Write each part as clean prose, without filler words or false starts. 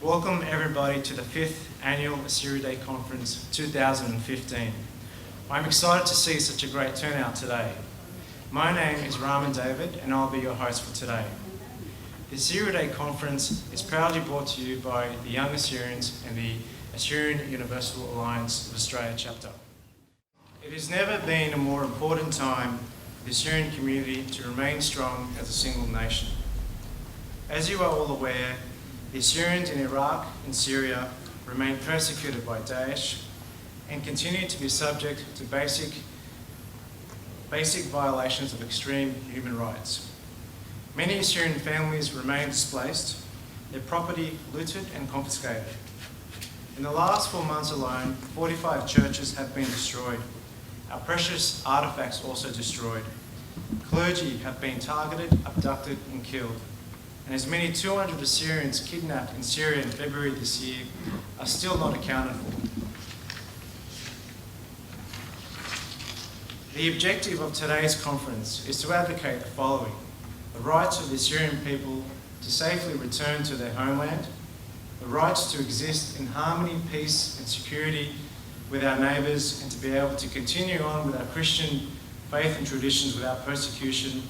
Welcome everybody to the 5th Annual Assyria Day Conference 2015. I'm excited to see such a great turnout today. My name is Raman David and I'll be your host for today. The Assyria Day Conference is proudly brought to you by the Young Assyrians and the Assyrian Universal Alliance of Australia chapter. It has never been a more important time for the Assyrian community to remain strong as a single nation. As you are all aware, the Assyrians in Iraq and Syria remain persecuted by Daesh and continue to be subject to basic violations of extreme human rights. Many Assyrian families remain displaced, their property looted and confiscated. In the last 4 months alone, 45 churches have been destroyed. Our precious artefacts also destroyed. Clergy have been targeted, abducted and killed. And as many 200 Assyrians kidnapped in Syria in February this year are still not accounted for. The objective of today's conference is to advocate the following: the rights of the Assyrian people to safely return to their homeland, the rights to exist in harmony, peace and security with our neighbours, and to be able to continue on with our Christian faith and traditions without persecution,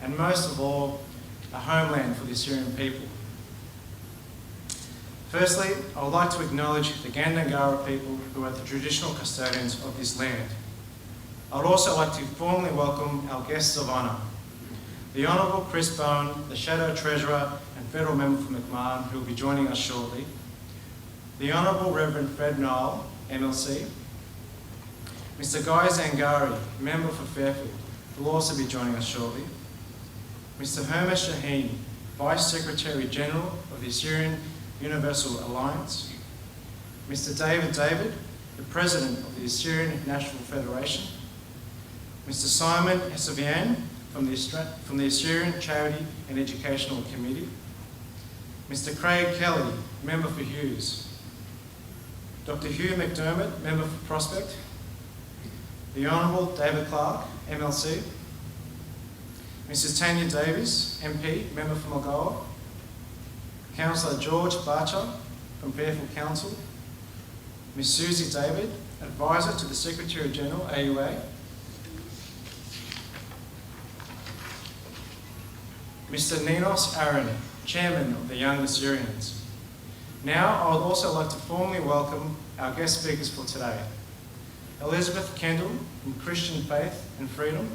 and most of all, a homeland for the Assyrian people. Firstly, I would like to acknowledge the Gandangara people who are the traditional custodians of this land. I would also like to formally welcome our guests of honour, the Honourable Chris Bowen, the Shadow Treasurer and Federal Member for McMahon, who will be joining us shortly, the Honourable Reverend Fred Nile, MLC, Mr Guy Zangari, Member for Fairfield, who will also be joining us shortly, Mr Hermes Shaheen, Vice Secretary General of the Assyrian Universal Alliance, Mr David, the President of the Assyrian National Federation, Mr Simon Hessavian from the Assyrian Charity and Educational Committee, Mr Craig Kelly, Member for Hughes, Dr Hugh McDermott, Member for Prospect, the Honourable David Clark, MLC, Mrs Tanya Davis, MP, Member for Mulgoa, Councillor George Barcher from Fairfield Council, Ms Susie David, Advisor to the Secretary General, AUA, Mr Ninos Aaron, Chairman of the Young Assyrians. Now I would also like to formally welcome our guest speakers for today. Elizabeth Kendall from Christian Faith and Freedom,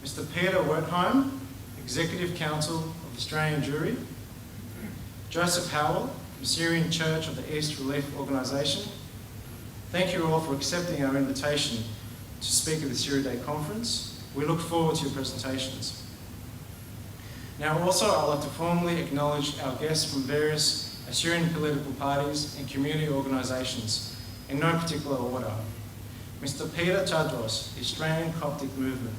Mr Peter Wertheim, Executive Council of the Australian Jury, Joseph Howell from Syrian Church of the East Relief Organisation. Thank you all for accepting our invitation to speak at the Assyria Day Conference. We look forward to your presentations. Now also I'd like to formally acknowledge our guests from various Assyrian political parties and community organisations in no particular order. Mr Peter Tadros, the Australian Coptic Movement,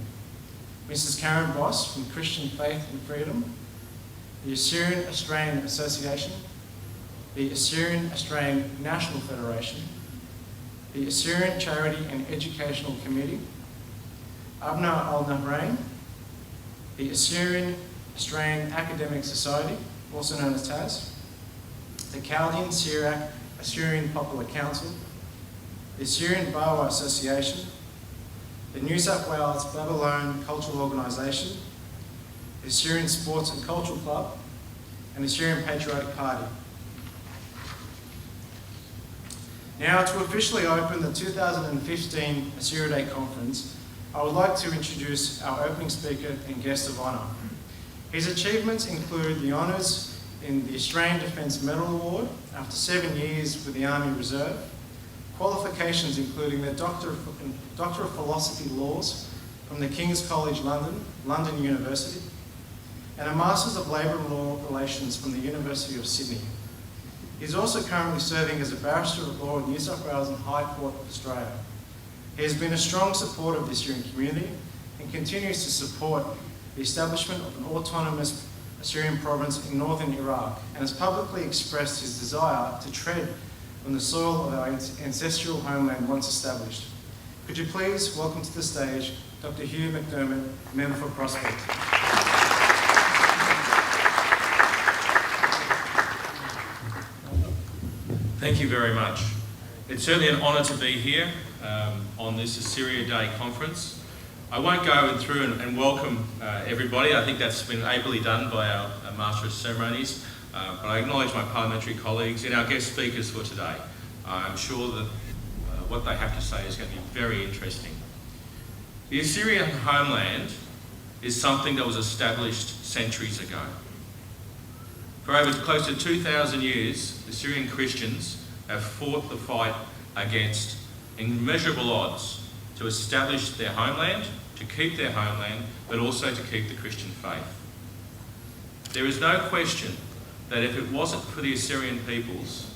Mrs Karen Boss from Christian Faith and Freedom, the Assyrian Australian Association, the Assyrian Australian National Federation, the Assyrian Charity and Educational Committee, Abna Al-Nahrain, the Assyrian Australian Academic Society, also known as TAS, the Chaldean Syriac Assyrian Popular Council, the Assyrian Bawa Association, the New South Wales Babylon Cultural Organisation, the Assyrian Sports and Cultural Club, and the Assyrian Patriotic Party. Now, to officially open the 2015 Assyria Day Conference, I would like to introduce our opening speaker and guest of honour. His achievements include the honours in the Australian Defence Medal Award after 7 years with the Army Reserve, qualifications including the Doctor of Philosophy Laws from the King's College London, London University, and a Masters of Labour and Law Relations from the University of Sydney. He is also currently serving as a Barrister of Law in New South Wales and High Court of Australia. He has been a strong supporter of the Assyrian community and continues to support the establishment of an autonomous Assyrian province in northern Iraq, and has publicly expressed his desire to tread on the soil of our ancestral homeland once established. Could you please welcome to the stage Dr Hugh McDermott, Member for Prospect. Thank you very much. It's certainly an honour to be here on this Assyria Day Conference. I won't go through and welcome everybody. I think that's been ably done by our Master of Ceremonies. But I acknowledge my parliamentary colleagues and our guest speakers for today. I'm sure that what they have to say is going to be very interesting. The Assyrian homeland is something that was established centuries ago. For over close to 2,000 years, the Assyrian Christians have fought the fight against immeasurable odds to establish their homeland, to keep their homeland, but also to keep the Christian faith. There is no question that if it wasn't for the Assyrian peoples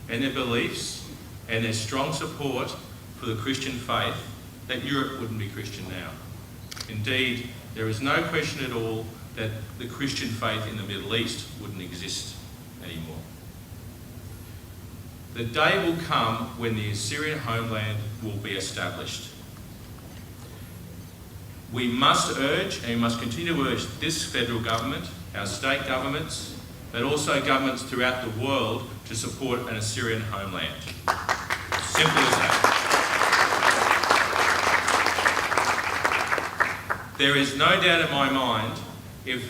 and their beliefs and their strong support for the Christian faith, that Europe wouldn't be Christian now. Indeed, there is no question at all that the Christian faith in the Middle East wouldn't exist anymore. The day will come when the Assyrian homeland will be established. We must urge, and we must continue to urge this federal government, our state governments, but also governments throughout the world to support an Assyrian homeland. Simple as that. There is no doubt in my mind if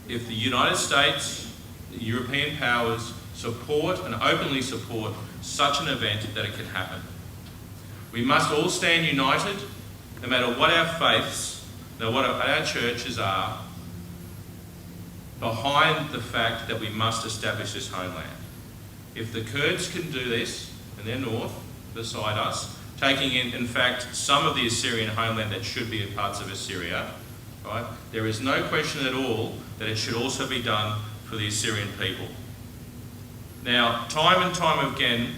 the United States, the European powers, support and openly support such an event that it can happen. We must all stand united, no matter what our faiths, no matter what our churches are, behind the fact that we must establish this homeland. If the Kurds can do this, in their north, beside us, taking in fact, some of the Assyrian homeland that should be parts of Assyria, right? There is no question at all that it should also be done for the Assyrian people. Now, time and time again,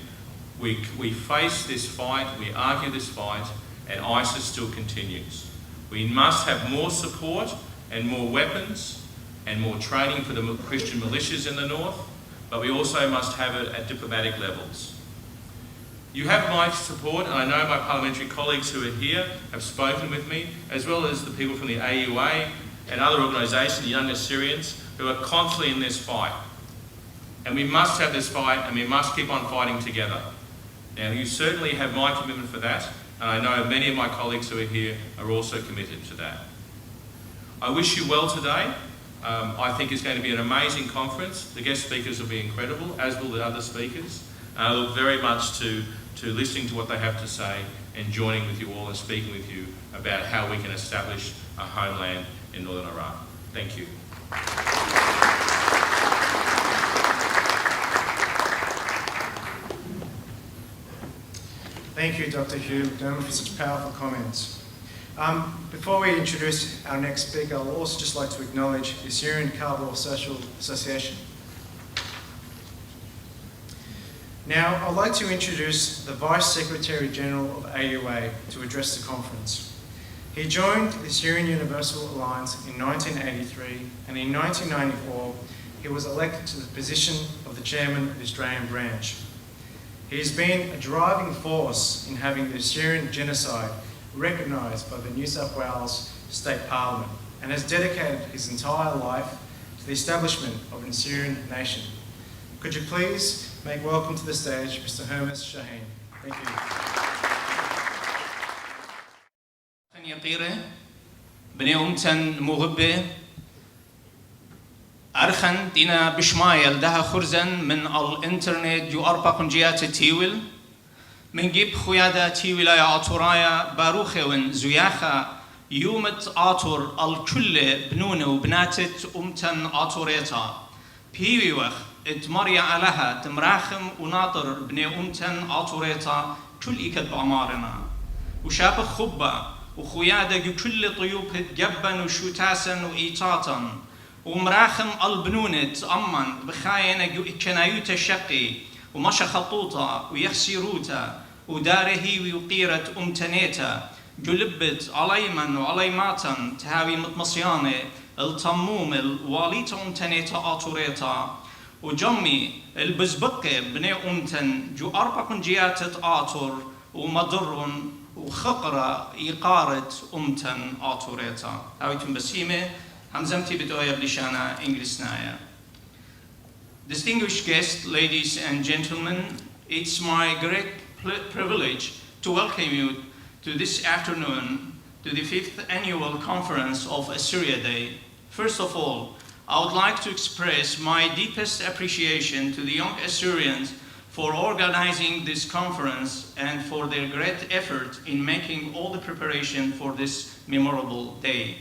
we face this fight, we argue this fight, and ISIS still continues. We must have more support and more weapons and more training for the Christian militias in the north, but we also must have it at diplomatic levels. You have my support, and I know my parliamentary colleagues who are here have spoken with me, as well as the people from the AUA and other organisations, the Young Assyrians, who are constantly in this fight. And we must have this fight, and we must keep on fighting together. Now, you certainly have my commitment for that, and I know many of my colleagues who are here are also committed to that. I wish you well today. I think it's going to be an amazing conference. The guest speakers will be incredible, as will the other speakers. I look very much to listening to what they have to say and joining with you all and speaking with you about how we can establish a homeland in northern Iraq. Thank you. Thank you, Dr. Hugh McDermott, for such powerful comments. Before we introduce our next speaker, I'll also just like to acknowledge the Assyrian Cultural Social Association. Now, I'd like to introduce the Vice Secretary General of AUA to address the conference. He joined the Assyrian Universal Alliance in 1983, and in 1994, he was elected to the position of the Chairman of the Australian branch. He has been a driving force in having the Assyrian genocide recognised by the New South Wales State Parliament, and has dedicated his entire life to the establishment of an Assyrian nation. Could you please make welcome to the stage Mr. Hermes Shaheen. Thank you. يطيره بني أمتن مغبة أرخن دينا بشمايل ده خرزن من الإنترنت جو أربع جيات تيول من جيب خيادة تيولا يا عطورايا باروخة ون زياخة يومت عطور الكل بنونه وبناتت أمتن عطوريتا بيوي وخ اتمريا عليها تمراخم وناطر بني أمتن عطوريتا كل إكد بعمارنا وشاب خبة وخيادة كل طيوب جبن وشوتاسن وإيطاطن ومراخم البنونت أمن بخاينة كنايوت الشقي ومشى خطوطة ويخسيروتا وداره ويقيرت أمتنيتا جلبت عليمن وعليماتن تهاوي متمصيانة التموم الواليتا أمتنيتا آطوريتا وجمي البزبقة بني أمتن جو أربع جيات آطور ومضر وخقرة إيقارة أمتن آطوريتا هاويتم بسيمة همزمتي بدوية بلشانا إنجلسنايا. Distinguished guests, ladies and gentlemen, It's my great privilege to welcome you to this afternoon to the 5th annual conference of Assyria Day. First of all, I would like to express my deepest appreciation to the young Assyrians for organizing this conference and for their great effort in making all the preparation for this memorable day.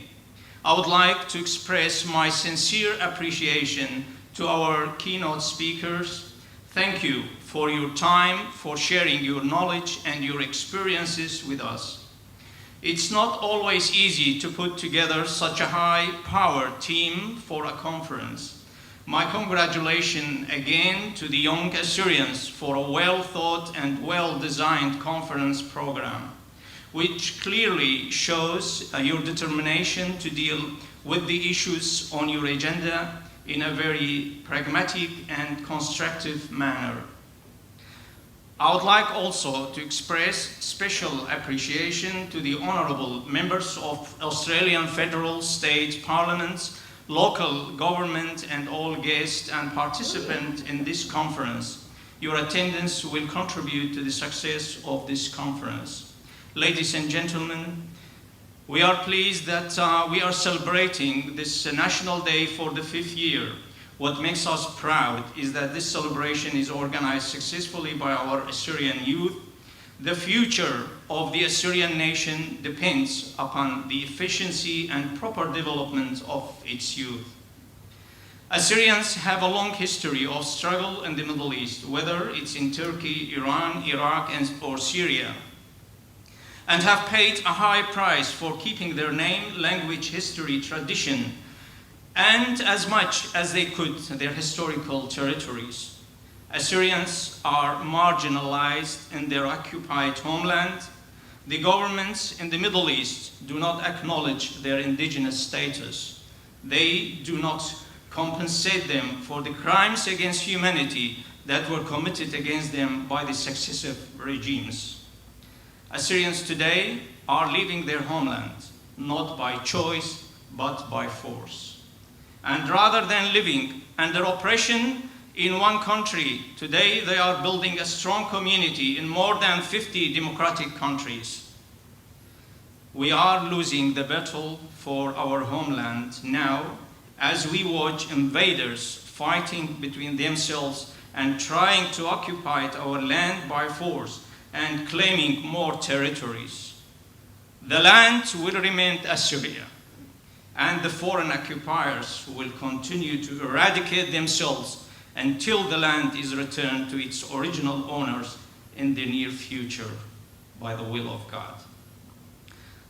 I would like to express my sincere appreciation to our keynote speakers. Thank you for your time, for sharing your knowledge and your experiences with us. It's not always easy to put together such a high-powered team for a conference. My congratulations again to the young Assyrians for a well-thought and well-designed conference program, which clearly shows your determination to deal with the issues on your agenda in a very pragmatic and constructive manner. I would like also to express special appreciation to the honourable members of Australian federal, state parliaments, local government and all guests and participants in this conference. Your attendance will contribute to the success of this conference. Ladies and gentlemen, we are pleased that we are celebrating this National Day for the 5th year. What makes us proud is that this celebration is organized successfully by our Assyrian youth. The future of the Assyrian nation depends upon the efficiency and proper development of its youth. Assyrians have a long history of struggle in the Middle East, whether it's in Turkey, Iran, Iraq, or Syria, and have paid a high price for keeping their name, language, history, tradition, and as much as they could, their historical territories. Assyrians are marginalized in their occupied homeland. The governments in the Middle East do not acknowledge their indigenous status. They do not compensate them for the crimes against humanity that were committed against them by the successive regimes. Assyrians today are leaving their homeland, not by choice, but by force. And rather than living under oppression in one country, today they are building a strong community in more than 50 democratic countries. We are losing the battle for our homeland now as we watch invaders fighting between themselves and trying to occupy our land by force and claiming more territories. The land will remain Assyria, and the foreign occupiers will continue to eradicate themselves until the land is returned to its original owners in the near future by the will of God.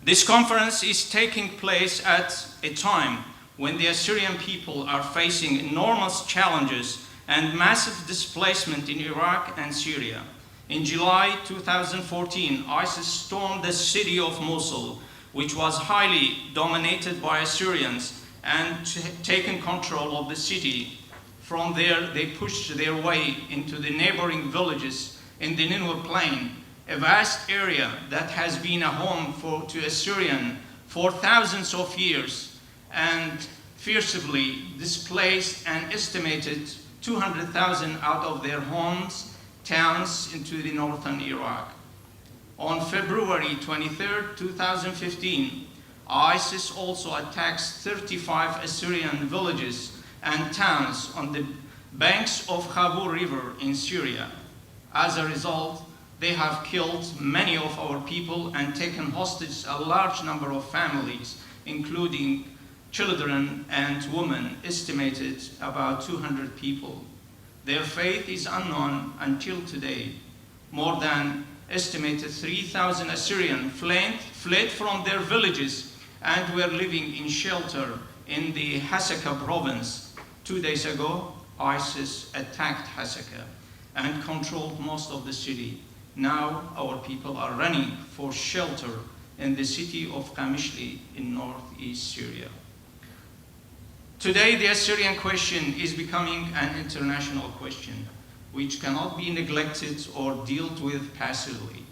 This conference is taking place at a time when the Assyrian people are facing enormous challenges and massive displacement in Iraq and Syria. In July 2014, ISIS stormed the city of Mosul, which was highly dominated by Assyrians, and taken control of the city. From there, they pushed their way into the neighboring villages in the Nineveh Plain, a vast area that has been a home to Assyrian for thousands of years, and fiercely displaced an estimated 200,000 out of their homes, towns into the northern Iraq. On February 23, 2015, ISIS also attacked 35 Assyrian villages and towns on the banks of Khabur River in Syria. As a result, they have killed many of our people and taken hostage a large number of families, including children and women, estimated about 200 people. Their fate is unknown until today. More than estimated 3,000 Assyrians fled from their villages and were living in shelter in the Hasaka province. 2 days ago, ISIS attacked Hasaka and controlled most of the city. Now our people are running for shelter in the city of Qamishli in northeast Syria. Today, the Assyrian question is becoming an international question, which cannot be neglected or dealt with passively.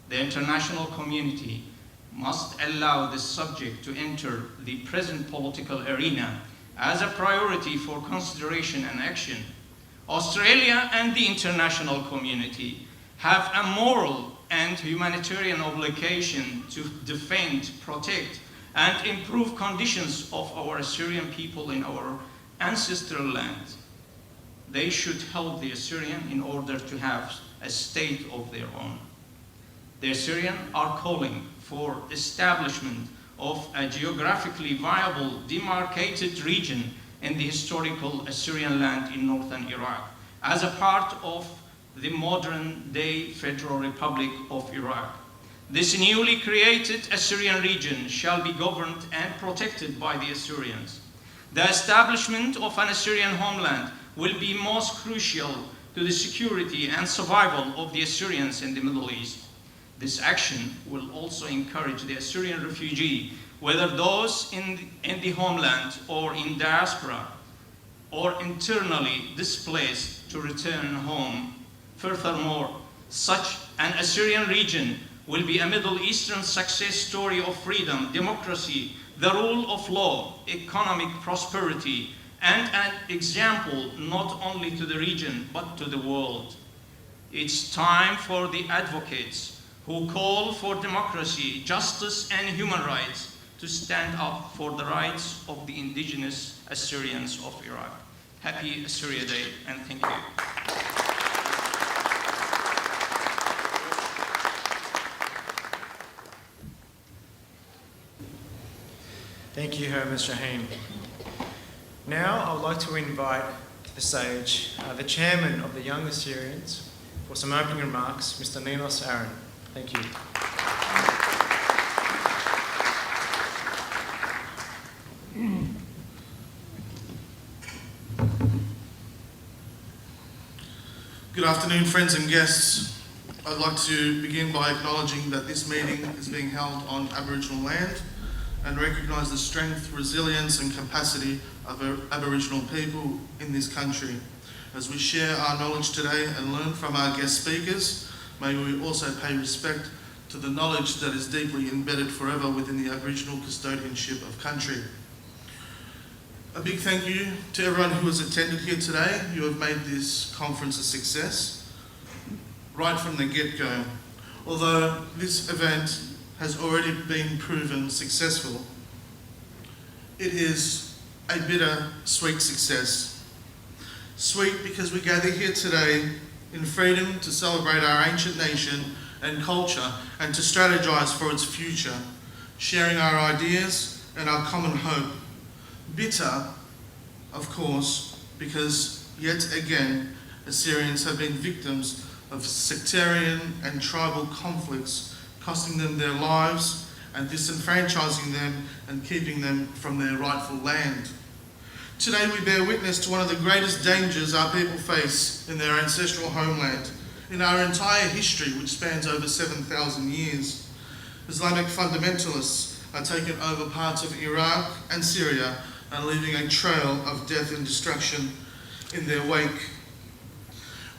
The international community must allow this subject to enter the present political arena as a priority for consideration and action. Australia and the international community have a moral and humanitarian obligation to defend, protect, and improve conditions of our Assyrian people in our ancestral land. They should help the Assyrian in order to have a state of their own. The Assyrian are calling for establishment of a geographically viable demarcated region in the historical Assyrian land in northern Iraq as a part of the modern-day Federal Republic of Iraq. This newly created Assyrian region shall be governed and protected by the Assyrians. The establishment of an Assyrian homeland will be most crucial to the security and survival of the Assyrians in the Middle East. This action will also encourage the Assyrian refugee, whether those in the homeland or in diaspora or internally displaced, to return home. Furthermore, such an Assyrian region will be a Middle Eastern success story of freedom, democracy, the rule of law, economic prosperity, and an example not only to the region but to the world. It's time for the advocates who call for democracy, justice, and human rights to stand up for the rights of the indigenous Assyrians of Iraq. Happy Assyria Day, and thank you. Thank you, Hermes Shaheen. Now I would like to invite to the stage the chairman of the Young Assyrians for some opening remarks, Mr. Ninos Aaron. Thank you. Good afternoon, friends and guests. I'd like to begin by acknowledging that this meeting is being held on Aboriginal land and recognise the strength, resilience and capacity of Aboriginal people in this country. As we share our knowledge today and learn from our guest speakers, may we also pay respect to the knowledge that is deeply embedded forever within the Aboriginal custodianship of country. A big thank you to everyone who has attended here today. You have made this conference a success right from the get-go. Although this event has already been proven successful, it is a bitter-sweet success. Sweet because we gather here today in freedom to celebrate our ancient nation and culture and to strategize for its future, sharing our ideas and our common hope. Bitter, of course, because yet again Assyrians have been victims of sectarian and tribal conflicts, costing them their lives and disenfranchising them and keeping them from their rightful land. Today we bear witness to one of the greatest dangers our people face in their ancestral homeland, in our entire history, which spans over 7,000 years. Islamic fundamentalists are taking over parts of Iraq and Syria and leaving a trail of death and destruction in their wake.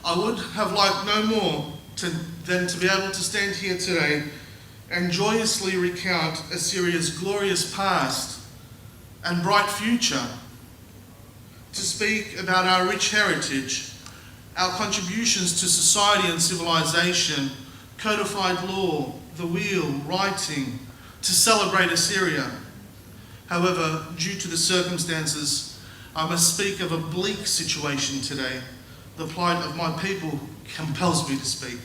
I would have liked no more than to be able to stand here today and joyously recount Assyria's glorious past and bright future, to speak about our rich heritage, our contributions to society and civilization, codified law, the wheel, writing, to celebrate Assyria. However, due to the circumstances, I must speak of a bleak situation today. The plight of my people compels me to speak.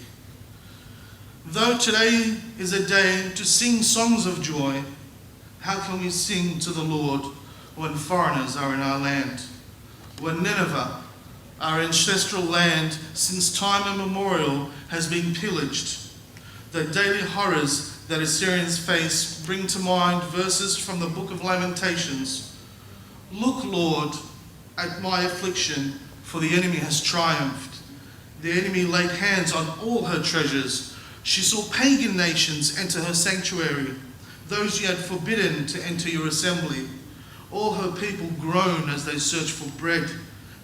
Though today is a day to sing songs of joy, how can we sing to the Lord when foreigners are in our land? When Nineveh, our ancestral land since time immemorial, has been pillaged. The daily horrors that Assyrians face bring to mind verses from the book of Lamentations. Look, Lord, at my affliction, for the enemy has triumphed. The enemy laid hands on all her treasures. She saw pagan nations enter her sanctuary, those you had forbidden to enter your assembly. All her people groan as they search for bread.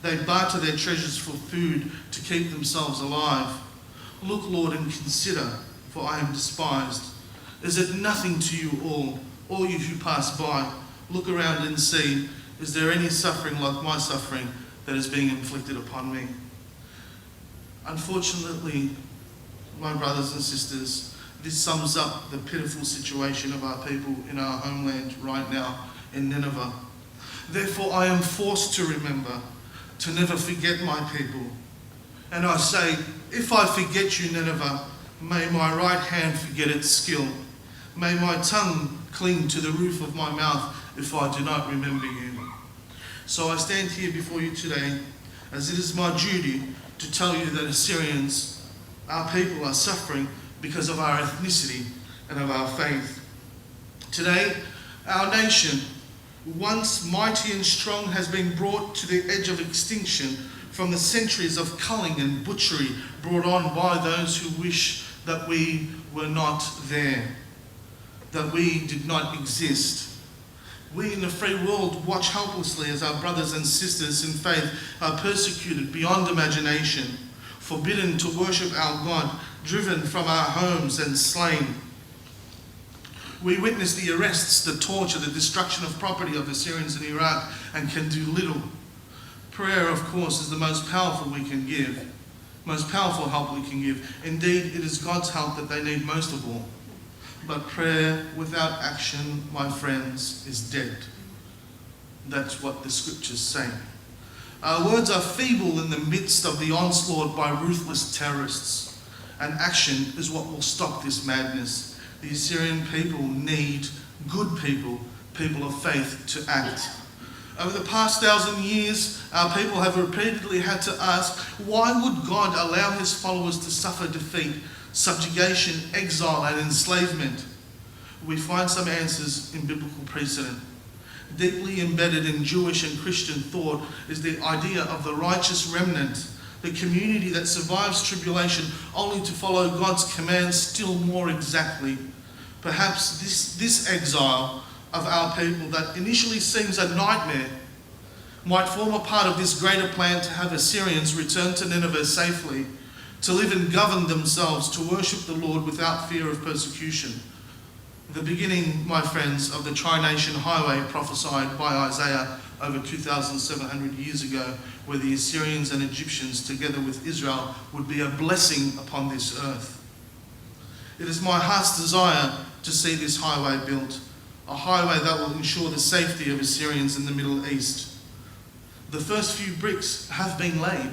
They barter their treasures for food to keep themselves alive. Look, Lord, and consider, for I am despised. Is it nothing to you all you who pass by? Look around and see, is there any suffering like my suffering that is being inflicted upon me? Unfortunately, my brothers and sisters, this sums up the pitiful situation of our people in our homeland right now in Nineveh. Therefore, I am forced to remember to never forget my people. And I say, if I forget you, Nineveh, may my right hand forget its skill. May my tongue cling to the roof of my mouth if I do not remember you. So I stand here before you today, as it is my duty to tell you that Assyrians, our people, are suffering because of our ethnicity and of our faith. Today, our nation, once mighty and strong, has been brought to the edge of extinction from the centuries of culling and butchery brought on by those who wish that we were not there, that we did not exist. We in the free world watch helplessly as our brothers and sisters in faith are persecuted beyond imagination, forbidden to worship our God, driven from our homes and slain. We witness the arrests, the torture, the destruction of property of Assyrians in Iraq and can do little. Prayer, of course, is the most powerful we can give, most powerful help we can give. Indeed, it is God's help that they need most of all. But prayer without action, my friends, is dead. That's what the scriptures say. Our words are feeble in the midst of the onslaught by ruthless terrorists, and action is what will stop this madness. The Assyrian people need good people, people of faith, to act. Over the past 1,000 years, our people have repeatedly had to ask, why would God allow his followers to suffer defeat, subjugation, exile, and enslavement? We find some answers in biblical precedent. Deeply embedded in Jewish and Christian thought is the idea of the righteous remnant, the community that survives tribulation only to follow God's commands still more exactly. Perhaps this exile of our people that initially seems a nightmare might form a part of this greater plan to have Assyrians return to Nineveh safely, to live and govern themselves, to worship the Lord without fear of persecution. The beginning, my friends, of the Tri-Nation Highway prophesied by Isaiah over 2,700 years ago, where the Assyrians and Egyptians, together with Israel, would be a blessing upon this earth. It is my heart's desire to see this highway built, a highway that will ensure the safety of Assyrians in the Middle East. The first few bricks have been laid,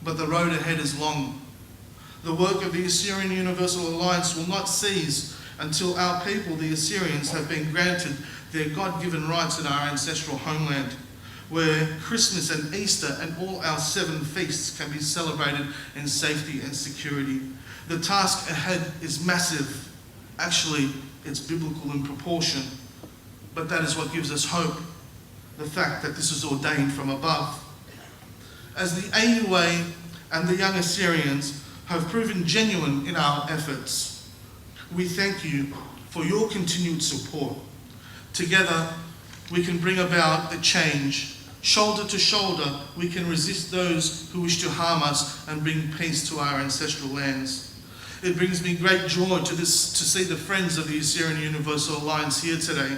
but the road ahead is long. The work of the Assyrian Universal Alliance will not cease until our people, the Assyrians, have been granted their God-given rights in our ancestral homeland, where Christmas and Easter and all our 7 feasts can be celebrated in safety and security. The task ahead is massive. Actually, it's biblical in proportion, but that is what gives us hope, the fact that this is ordained from above. As the AUA and the young Assyrians have proven genuine in our efforts, we thank you for your continued support. Together, we can bring about the change. Shoulder to shoulder, we can resist those who wish to harm us and bring peace to our ancestral lands. It brings me great joy to see the friends of the Assyrian Universal Alliance here today.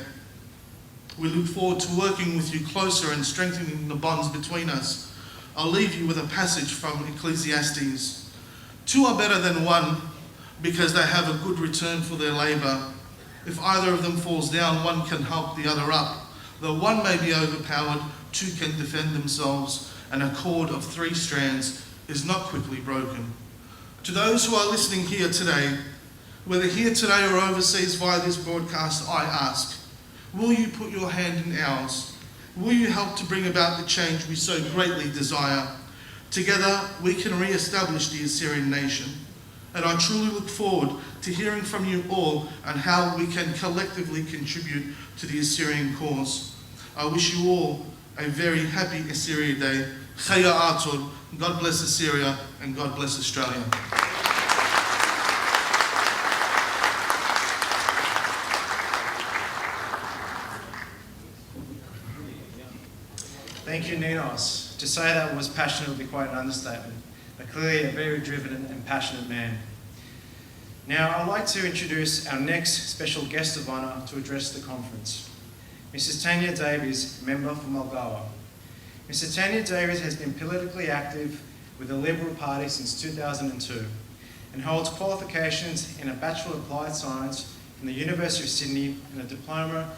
We look forward to working with you closer and strengthening the bonds between us. I'll leave you with a passage from Ecclesiastes. 2 are better than 1 because they have a good return for their labour. If either of them falls down, one can help the other up. Though one may be overpowered, 2 can defend themselves, and a cord of 3 strands is not quickly broken. To those who are listening here today, whether here today or overseas via this broadcast, I ask, will you put your hand in ours? Will you help to bring about the change we so greatly desire? Together, we can re-establish the Assyrian nation. And I truly look forward to hearing from you all on how we can collectively contribute to the Assyrian cause. I wish you all a very happy Assyria Day. Chaya Atul. God bless Assyria and God bless Australia. Thank you, Ninos. To say that was passionate would be quite an understatement, but clearly a very driven and passionate man. Now, I'd like to introduce our next special guest of honour to address the conference, Mrs. Tanya Davies, member for Mulgoa. Mrs. Tanya Davies has been politically active with the Liberal Party since 2002 and holds qualifications in a Bachelor of Applied Science from the University of Sydney and a Diploma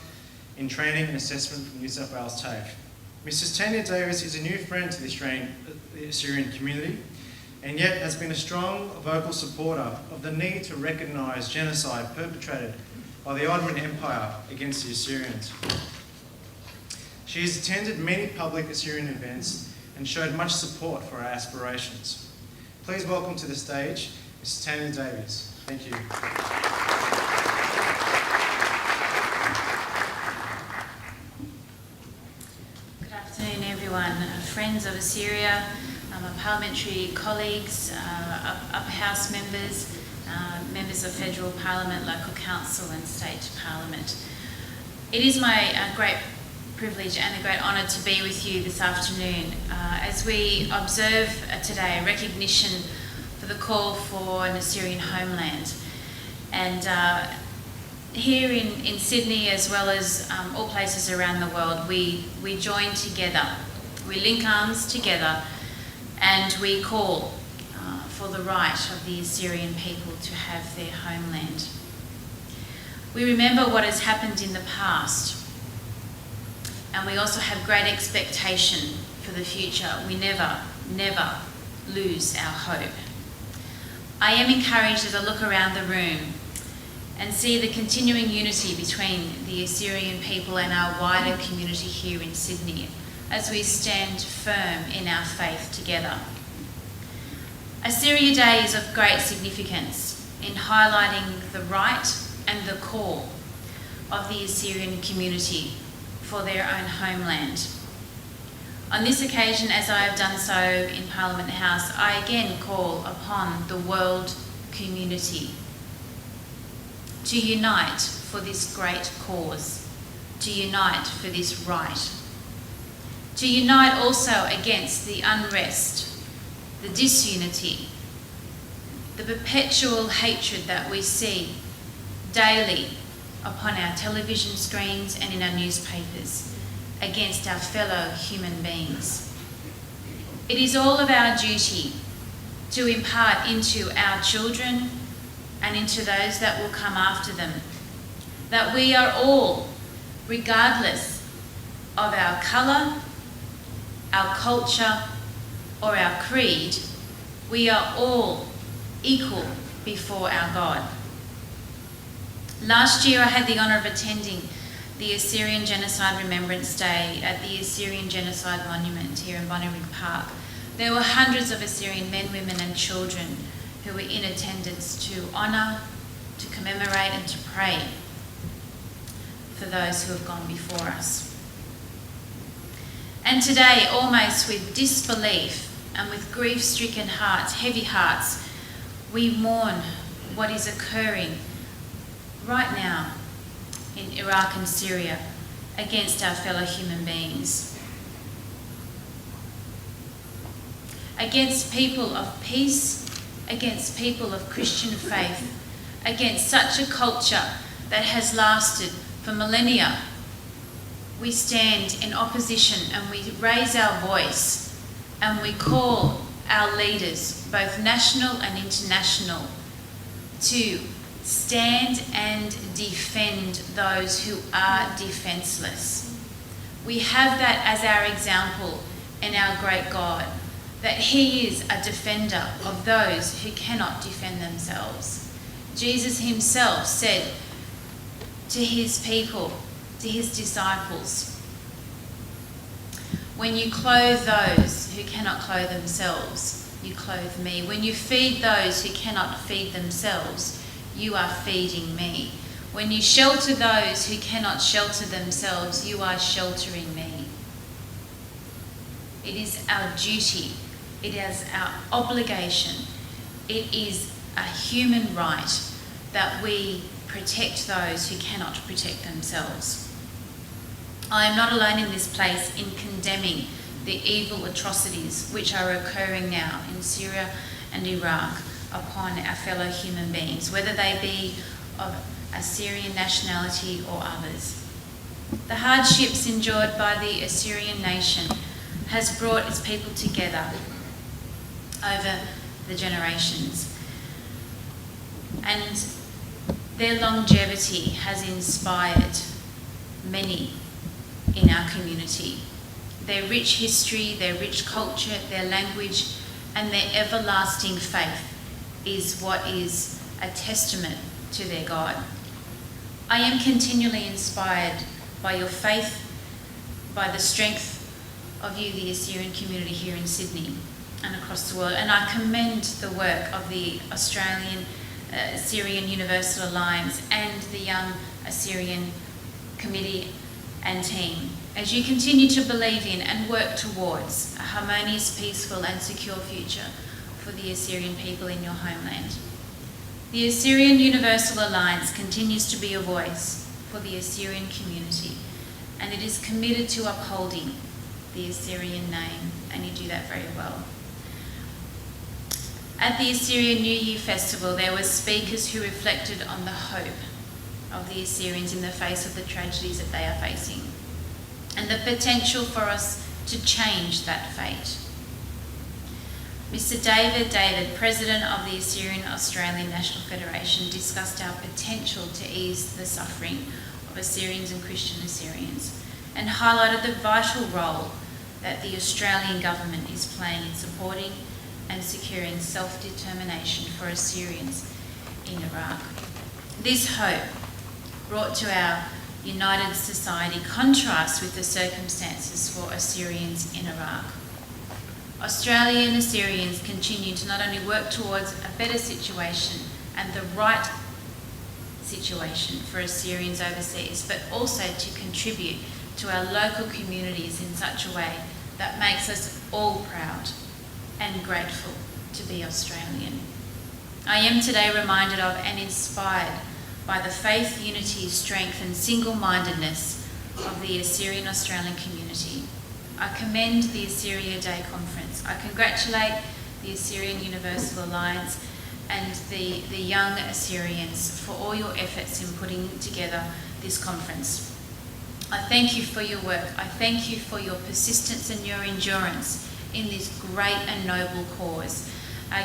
in Training and Assessment from New South Wales TAFE. Mrs. Tanya Davis is a new friend to the Assyrian community and yet has been a strong vocal supporter of the need to recognise genocide perpetrated by the Ottoman Empire against the Assyrians. She has attended many public Assyrian events and showed much support for our aspirations. Please welcome to the stage Mrs. Tanya Davies. Thank you. Good afternoon, everyone. Friends of Assyria, my parliamentary colleagues, upper house members, members of federal parliament, local council and state parliament. It is my great privilege and a great honour to be with you this afternoon as we observe today recognition for the call for an Assyrian homeland. And here in Sydney, as well as all places around the world, we join together, we link arms together, and we call for the right of the Assyrian people to have their homeland. We remember what has happened in the past, and we also have great expectation for the future. We never lose our hope. I am encouraged as I look around the room and see the continuing unity between the Assyrian people and our wider community here in Sydney as we stand firm in our faith together. Assyria Day is of great significance in highlighting the right and the call of the Assyrian community for their own homeland. On this occasion, as I have done so in Parliament House, I again call upon the world community to unite for this great cause, to unite for this right, to unite also against the unrest, the disunity, the perpetual hatred that we see daily upon our television screens and in our newspapers against our fellow human beings. It is all of our duty to impart into our children and into those that will come after them that we are all, regardless of our colour, our culture, or our creed, we are all equal before our God. Last year I had the honour of attending the Assyrian Genocide Remembrance Day at the Assyrian Genocide Monument here in Bonnyrigg Park. There were hundreds of Assyrian men, women and children who were in attendance to honour, to commemorate and to pray for those who have gone before us. And today, almost with disbelief and with grief-stricken hearts, heavy hearts, we mourn what is occurring right now in Iraq and Syria against our fellow human beings. Against people of peace, against people of Christian faith, against such a culture that has lasted for millennia. We stand in opposition and we raise our voice and we call our leaders, both national and international, to stand and defend those who are defenceless. We have that as our example in our great God, that He is a defender of those who cannot defend themselves. Jesus Himself said to His people, to His disciples, when you clothe those who cannot clothe themselves, you clothe me. When you feed those who cannot feed themselves, you are feeding me. When you shelter those who cannot shelter themselves, you are sheltering me. It is our duty, it is our obligation, it is a human right that we protect those who cannot protect themselves. I am not alone in this place in condemning the evil atrocities which are occurring now in Syria and Iraq upon our fellow human beings, whether they be of Assyrian nationality or others. The hardships endured by the Assyrian nation has brought its people together over the generations. And their longevity has inspired many in our community. Their rich history, their rich culture, their language, and their everlasting faith is what is a testament to their God. I am continually inspired by your faith, by the strength of you, the Assyrian community here in Sydney and across the world. And I commend the work of the Australian Assyrian Universal Alliance and the Young Assyrian Committee and team as you continue to believe in and work towards a harmonious, peaceful and secure future for the Assyrian people in your homeland. The Assyrian Universal Alliance continues to be a voice for the Assyrian community, and it is committed to upholding the Assyrian name, and you do that very well. At the Assyrian New Year Festival, there were speakers who reflected on the hope of the Assyrians in the face of the tragedies that they are facing, and the potential for us to change that fate. Mr. David, President of the Assyrian Australian National Federation, discussed our potential to ease the suffering of Assyrians and Christian Assyrians, and highlighted the vital role that the Australian government is playing in supporting and securing self-determination for Assyrians in Iraq. This hope brought to our united society contrasts with the circumstances for Assyrians in Iraq. Australian Assyrians continue to not only work towards a better situation and the right situation for Assyrians overseas, but also to contribute to our local communities in such a way that makes us all proud and grateful to be Australian. I am today reminded of and inspired by the faith, unity, strength and single-mindedness of the Assyrian Australian community. I commend the Assyria Day Conference. I congratulate the Assyrian Universal Alliance and the young Assyrians for all your efforts in putting together this conference. I thank you for your work. I thank you for your persistence and your endurance in this great and noble cause. I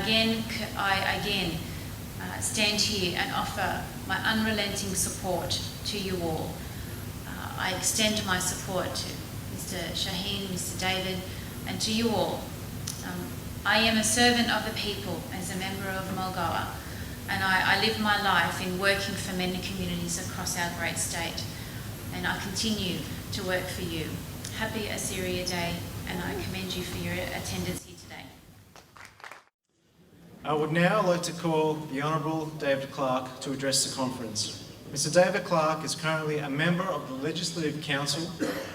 stand here and offer my unrelenting support to you all. I extend my support to Mr. Shaheen, Mr. David, and to you all. I am a servant of the people as a member of Mulgoa, and I live my life in working for many communities across our great state, and I continue to work for you. Happy Assyria Day, and I commend you for your attendance here today. I would now like to call the Honourable David Clark to address the conference. Mr. David Clark is currently a member of the Legislative Council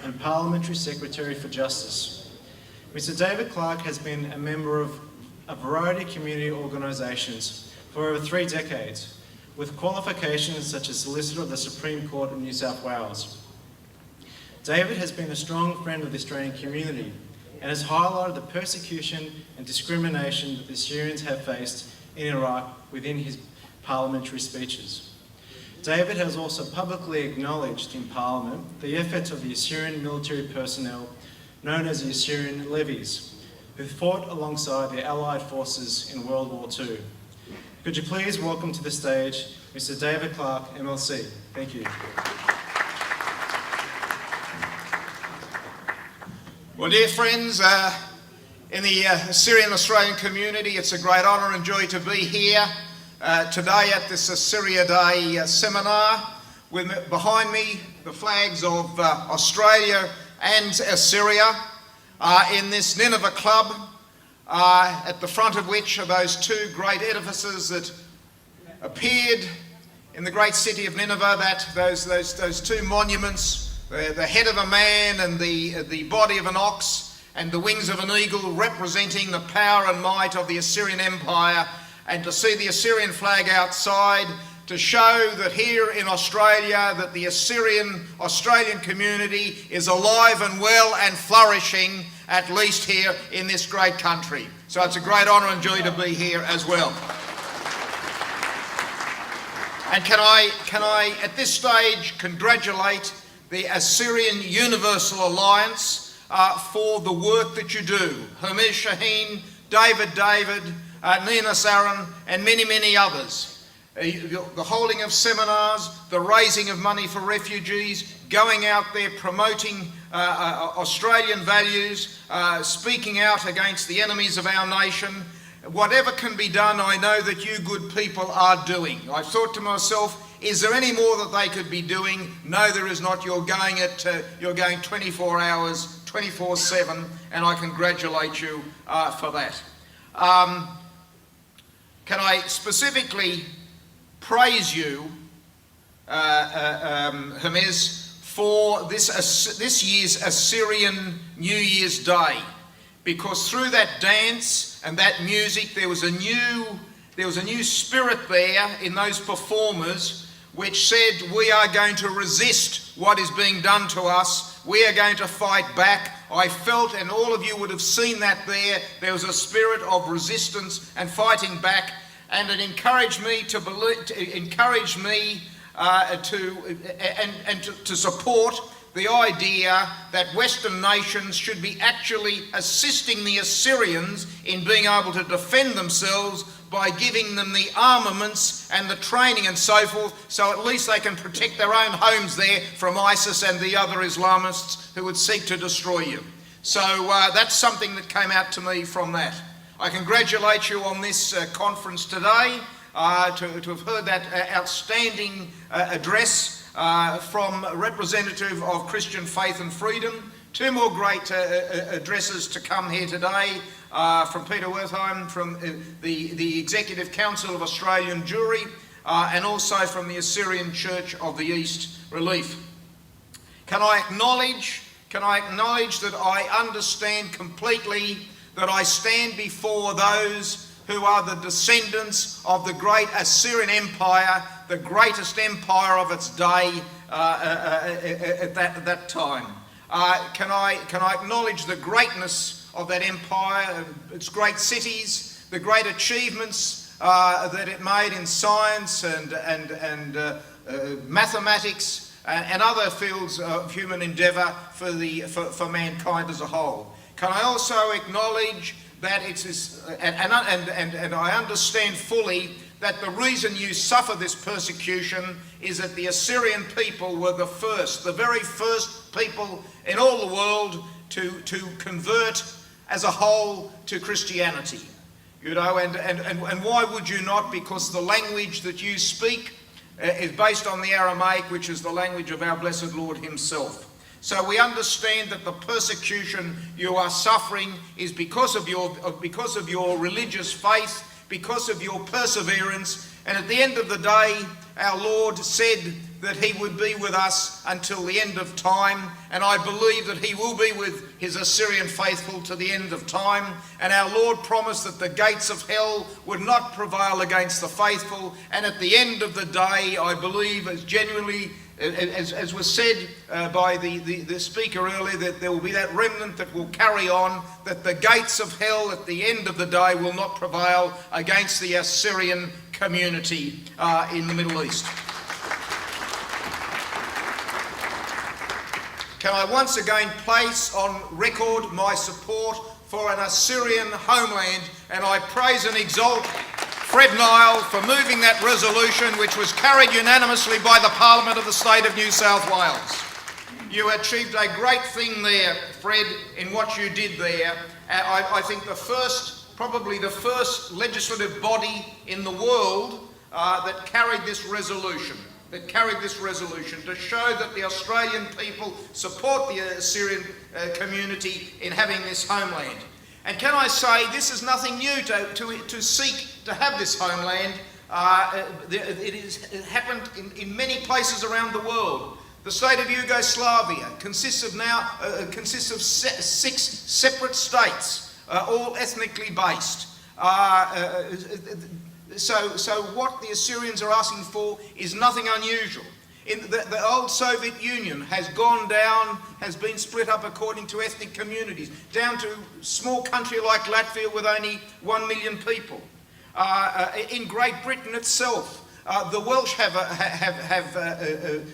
and Parliamentary Secretary for Justice. Mr. David Clark has been a member of a variety of community organisations for over 3 decades, with qualifications such as Solicitor of the Supreme Court of New South Wales. David has been a strong friend of the Australian community and has highlighted the persecution and discrimination that the Assyrians have faced in Iraq within his parliamentary speeches. David has also publicly acknowledged in Parliament the efforts of the Assyrian military personnel known as the Assyrian levies, who fought alongside the Allied forces in World War II. Could you please welcome to the stage Mr. David Clark, MLC. Thank you. Well, dear friends, in the Assyrian Australian community, it's a great honour and joy to be here today at this Assyria Day seminar. With behind me, the flags of Australia and Assyria in this Nineveh Club, at the front of which are those 2 great edifices that appeared in the great city of Nineveh, those 2 monuments, the head of a man and the body of an ox and the wings of an eagle, representing the power and might of the Assyrian Empire, and to see the Assyrian flag outside to show that here in Australia that the Australian community is alive and well and flourishing, at least here in this great country. So it's a great honour and joy to be here as well. And can I at this stage congratulate the Assyrian Universal Alliance for the work that you do. Hermes, Shaheen, David, Ninas Aaron, and many, many others. The holding of seminars, the raising of money for refugees, going out there promoting Australian values, speaking out against the enemies of our nation. Whatever can be done, I know that you good people are doing. I thought to myself, is there any more that they could be doing? No, there is not. You're going 24 hours, 24/7, and I congratulate you for that. Can I specifically praise you, Hermes, for this year's Assyrian New Year's Day, because through that dance and that music there was a new spirit there in those performers, which said, we are going to resist what is being done to us. We are going to fight back. I felt, and all of you would have seen that there was a spirit of resistance and fighting back, and it encouraged me to support the idea that Western nations should be actually assisting the Assyrians in being able to defend themselves by giving them the armaments and the training and so forth, so at least they can protect their own homes there from ISIS and the other Islamists who would seek to destroy you. So that's something that came out to me from that. I congratulate you on this conference today, to have heard that outstanding address from a representative of Christian Faith and Freedom. Two more great addresses to come here today, from Peter Wertheim, from the Executive Council of Australian Jewry, and also from the Assyrian Church of the East Relief. Can I acknowledge that I understand completely that I stand before those who are the descendants of the great Assyrian Empire, the greatest empire of its day at that time. Can I acknowledge the greatness of that empire, its great cities, the great achievements that it made in science and mathematics and other fields of human endeavour for mankind as a whole. Can I also acknowledge that and I understand fully that the reason you suffer this persecution is that the Assyrian people were the very first people in all the world to convert as a whole to Christianity. You know, and why would you not? Because the language that you speak is based on the Aramaic, which is the language of our blessed Lord himself. So we understand that the persecution you are suffering is because of your religious faith, because of your perseverance, and at the end of the day, our Lord said that he would be with us until the end of time, and I believe that he will be with his Assyrian faithful to the end of time, and our Lord promised that the gates of hell would not prevail against the faithful, and at the end of the day, I believe as was said by the speaker earlier, that there will be that remnant that will carry on, that the gates of hell at the end of the day will not prevail against the Assyrian community in the Middle East. Can I once again place on record my support for an Assyrian homeland, and I praise and exalt Fred Nile for moving that resolution, which was carried unanimously by the Parliament of the State of New South Wales. You achieved a great thing there, Fred, in what you did there. I think probably the first legislative body in the world that carried this resolution to show that the Australian people support the Assyrian community in having this homeland. And can I say, this is nothing new to seek to have this homeland. It has happened in many places around the world. The state of Yugoslavia consists of 6 separate states, all ethnically based. So what the Assyrians are asking for is nothing unusual. The old Soviet Union has gone down, has been split up according to ethnic communities, down to a small country like Latvia with only 1 million people. In Great Britain itself, The Welsh have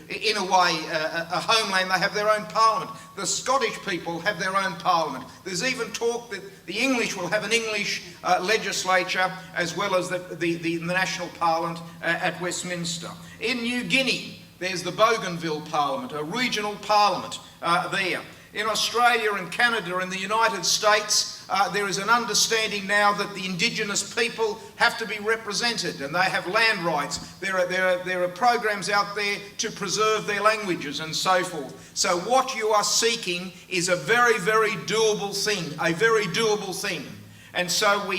in a way, a homeland. They have their own parliament. The Scottish people have their own parliament. There's even talk that the English will have an English legislature as well as the national parliament at Westminster. In New Guinea, there's the Bougainville Parliament, a regional parliament there. In Australia and Canada and the United States, there is an understanding now that the Indigenous people have to be represented and they have land rights. There are programs out there to preserve their languages and so forth. So what you are seeking is a very, very doable thing, a very doable thing. And so we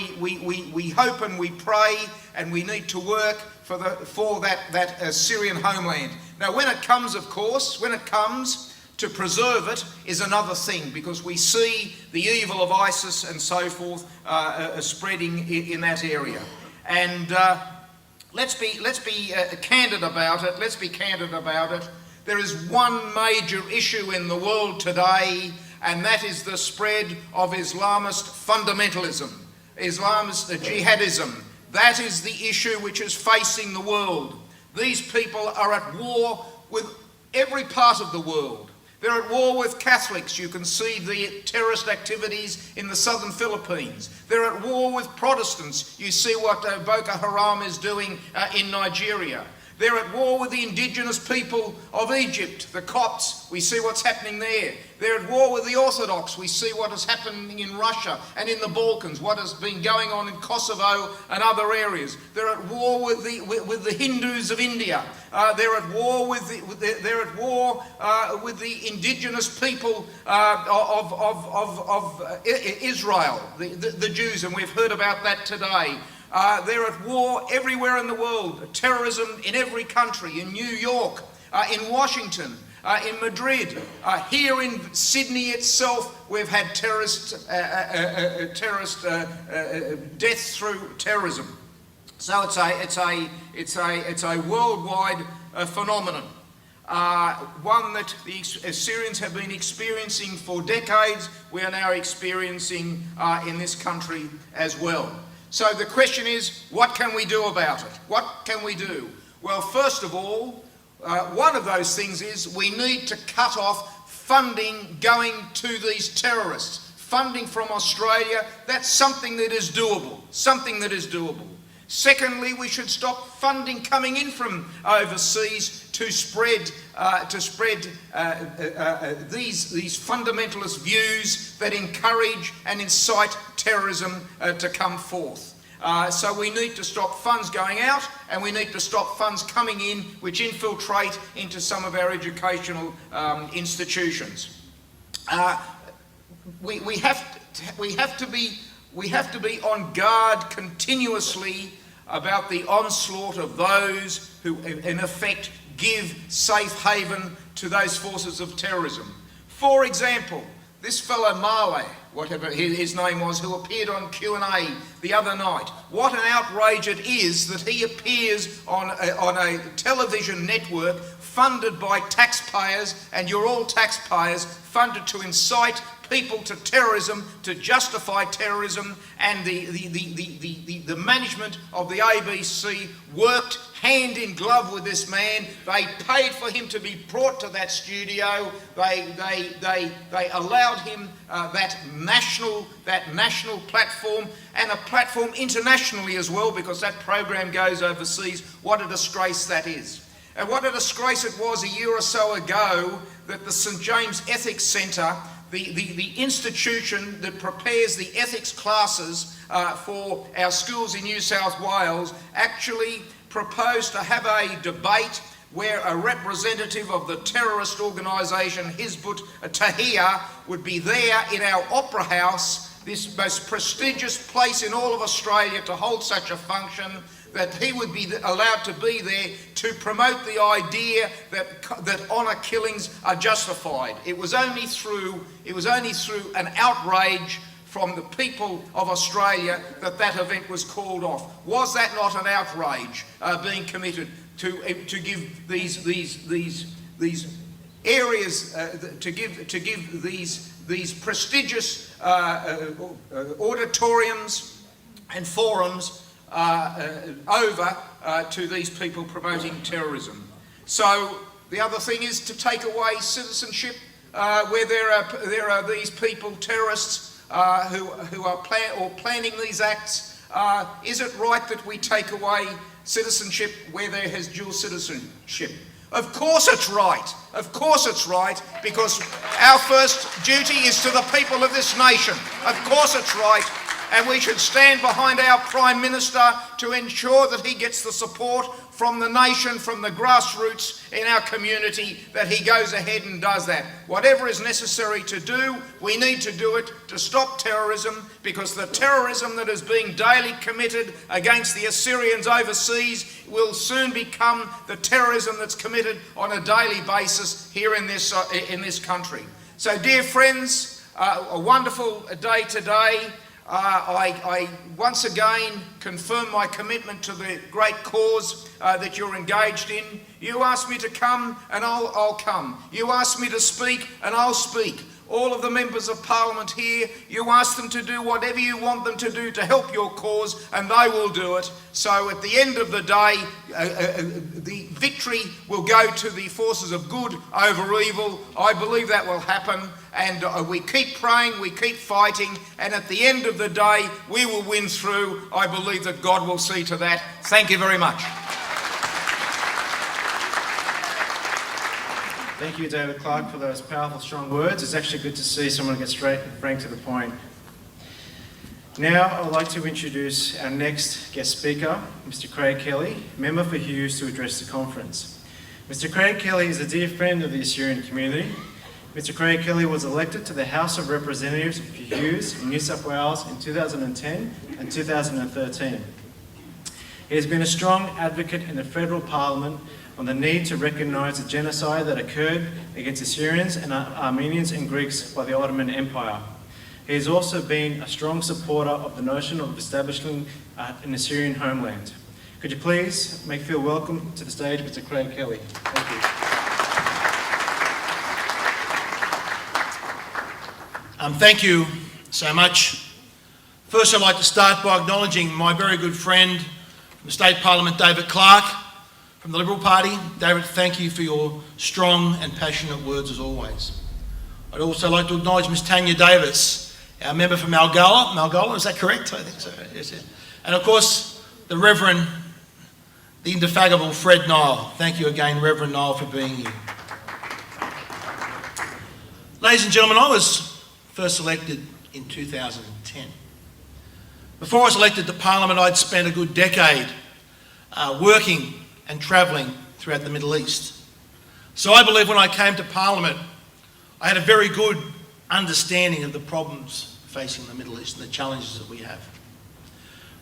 hope and we pray and we need to work for that Assyrian homeland. Now when it comes, of course, to preserve it is another thing, because we see the evil of ISIS and so forth spreading in that area. And let's be candid about it. Let's be candid about it. There is one major issue in the world today, and that is the spread of Islamist fundamentalism, Islamist jihadism. That is the issue which is facing the world. These people are at war with every part of the world. They're at war with Catholics. You can see the terrorist activities in the southern Philippines. They're at war with Protestants. You see what Boko Haram is doing in Nigeria. They're at war with the indigenous people of Egypt, the Copts. We see what's happening there. They're at war with the Orthodox. We see what is happening in Russia and in the Balkans, what has been going on in Kosovo and other areas. They're at war with the Hindus of India. They're at war with the indigenous people of Israel, the Jews, and we've heard about that today. They're at war everywhere in the world. Terrorism in every country, in New York, in Washington, in Madrid. Here in Sydney itself, we've had terrorist deaths through terrorism. So it's a worldwide phenomenon. One that the Assyrians have been experiencing for decades, we are now experiencing in this country as well. So the question is, what can we do about it? What can we do? Well, first of all, one of those things is we need to cut off funding going to these terrorists. Funding from Australia, that's something that is doable. Something that is doable. Secondly, we should stop funding coming in from overseas to spread these fundamentalist views that encourage and incite terrorism to come forth. So we need to stop funds going out, and we need to stop funds coming in which infiltrate into some of our educational institutions. We have to be on guard continuously about the onslaught of those who, in effect, give safe haven to those forces of terrorism. For example, this fellow Marley, whatever his name was, who appeared on Q&A the other night. What an outrage it is that he appears on a television network funded by taxpayers, and you're all taxpayers, funded to incite people to terrorism, to justify terrorism, and the management of the ABC worked hand in glove with this man. They paid for him to be brought to that studio. They allowed him that national platform, and a platform internationally as well, because that program goes overseas. What a disgrace that is. And what a disgrace it was a year or so ago that the St James Ethics Centre, the institution that prepares the ethics classes for our schools in New South Wales, actually proposed to have a debate where a representative of the terrorist organisation Hizb ut-Tahrir would be there in our Opera House, this most prestigious place in all of Australia to hold such a function, that he would be allowed to be there to promote the idea that honour killings are justified. It was only through an outrage from the people of Australia that event was called off. Was that not an outrage being committed to give these areas to give these prestigious auditoriums and forums over to these people promoting terrorism. So the other thing is to take away citizenship where there are these people, terrorists, who are planning these acts. Is it right that we take away citizenship where there has dual citizenship? Of course it's right. Of course it's right, because our first duty is to the people of this nation. Of course it's right. And we should stand behind our Prime Minister to ensure that he gets the support from the nation, from the grassroots in our community, that he goes ahead and does that. Whatever is necessary to do, we need to do it to stop terrorism, because the terrorism that is being daily committed against the Assyrians overseas will soon become the terrorism that's committed on a daily basis here in this country. So, dear friends, a wonderful day today. I once again confirm my commitment to the great cause that you're engaged in. You asked me to come and I'll come. You asked me to speak and I'll speak. All of the members of Parliament here, you ask them to do whatever you want them to do to help your cause, and they will do it. So at the end of the day, the victory will go to the forces of good over evil. I believe that will happen, and we keep praying, we keep fighting, and at the end of the day, we will win through. I believe that God will see to that. Thank you very much. Thank you, David Clark, for those powerful, strong words. It's actually good to see someone get straight and frank to the point. Now, I would like to introduce our next guest speaker, Mr. Craig Kelly, member for Hughes, to address the conference. Mr. Craig Kelly is a dear friend of the Assyrian community. Mr. Craig Kelly was elected to the House of Representatives for Hughes in New South Wales in 2010 and 2013. He has been a strong advocate in the federal parliament on the need to recognise the genocide that occurred against Assyrians and Armenians and Greeks by the Ottoman Empire. He has also been a strong supporter of the notion of establishing an Assyrian homeland. Could you please make feel welcome to the stage, Mr. Craig Kelly? Thank you. Thank you so much. First, I'd like to start by acknowledging my very good friend from the State Parliament, David Clark, from the Liberal Party. David, thank you for your strong and passionate words as always. I'd also like to acknowledge Ms Tanya Davis, our member from Malgola, is that correct? I think so, yes. And of course, the Reverend, the indefatigable Fred Nile. Thank you again, Reverend Nile, for being here. Ladies and gentlemen, I was first elected in 2010. Before I was elected to Parliament, I'd spent a good decade working and travelling throughout the Middle East. So I believe when I came to Parliament, I had a very good understanding of the problems facing the Middle East and the challenges that we have.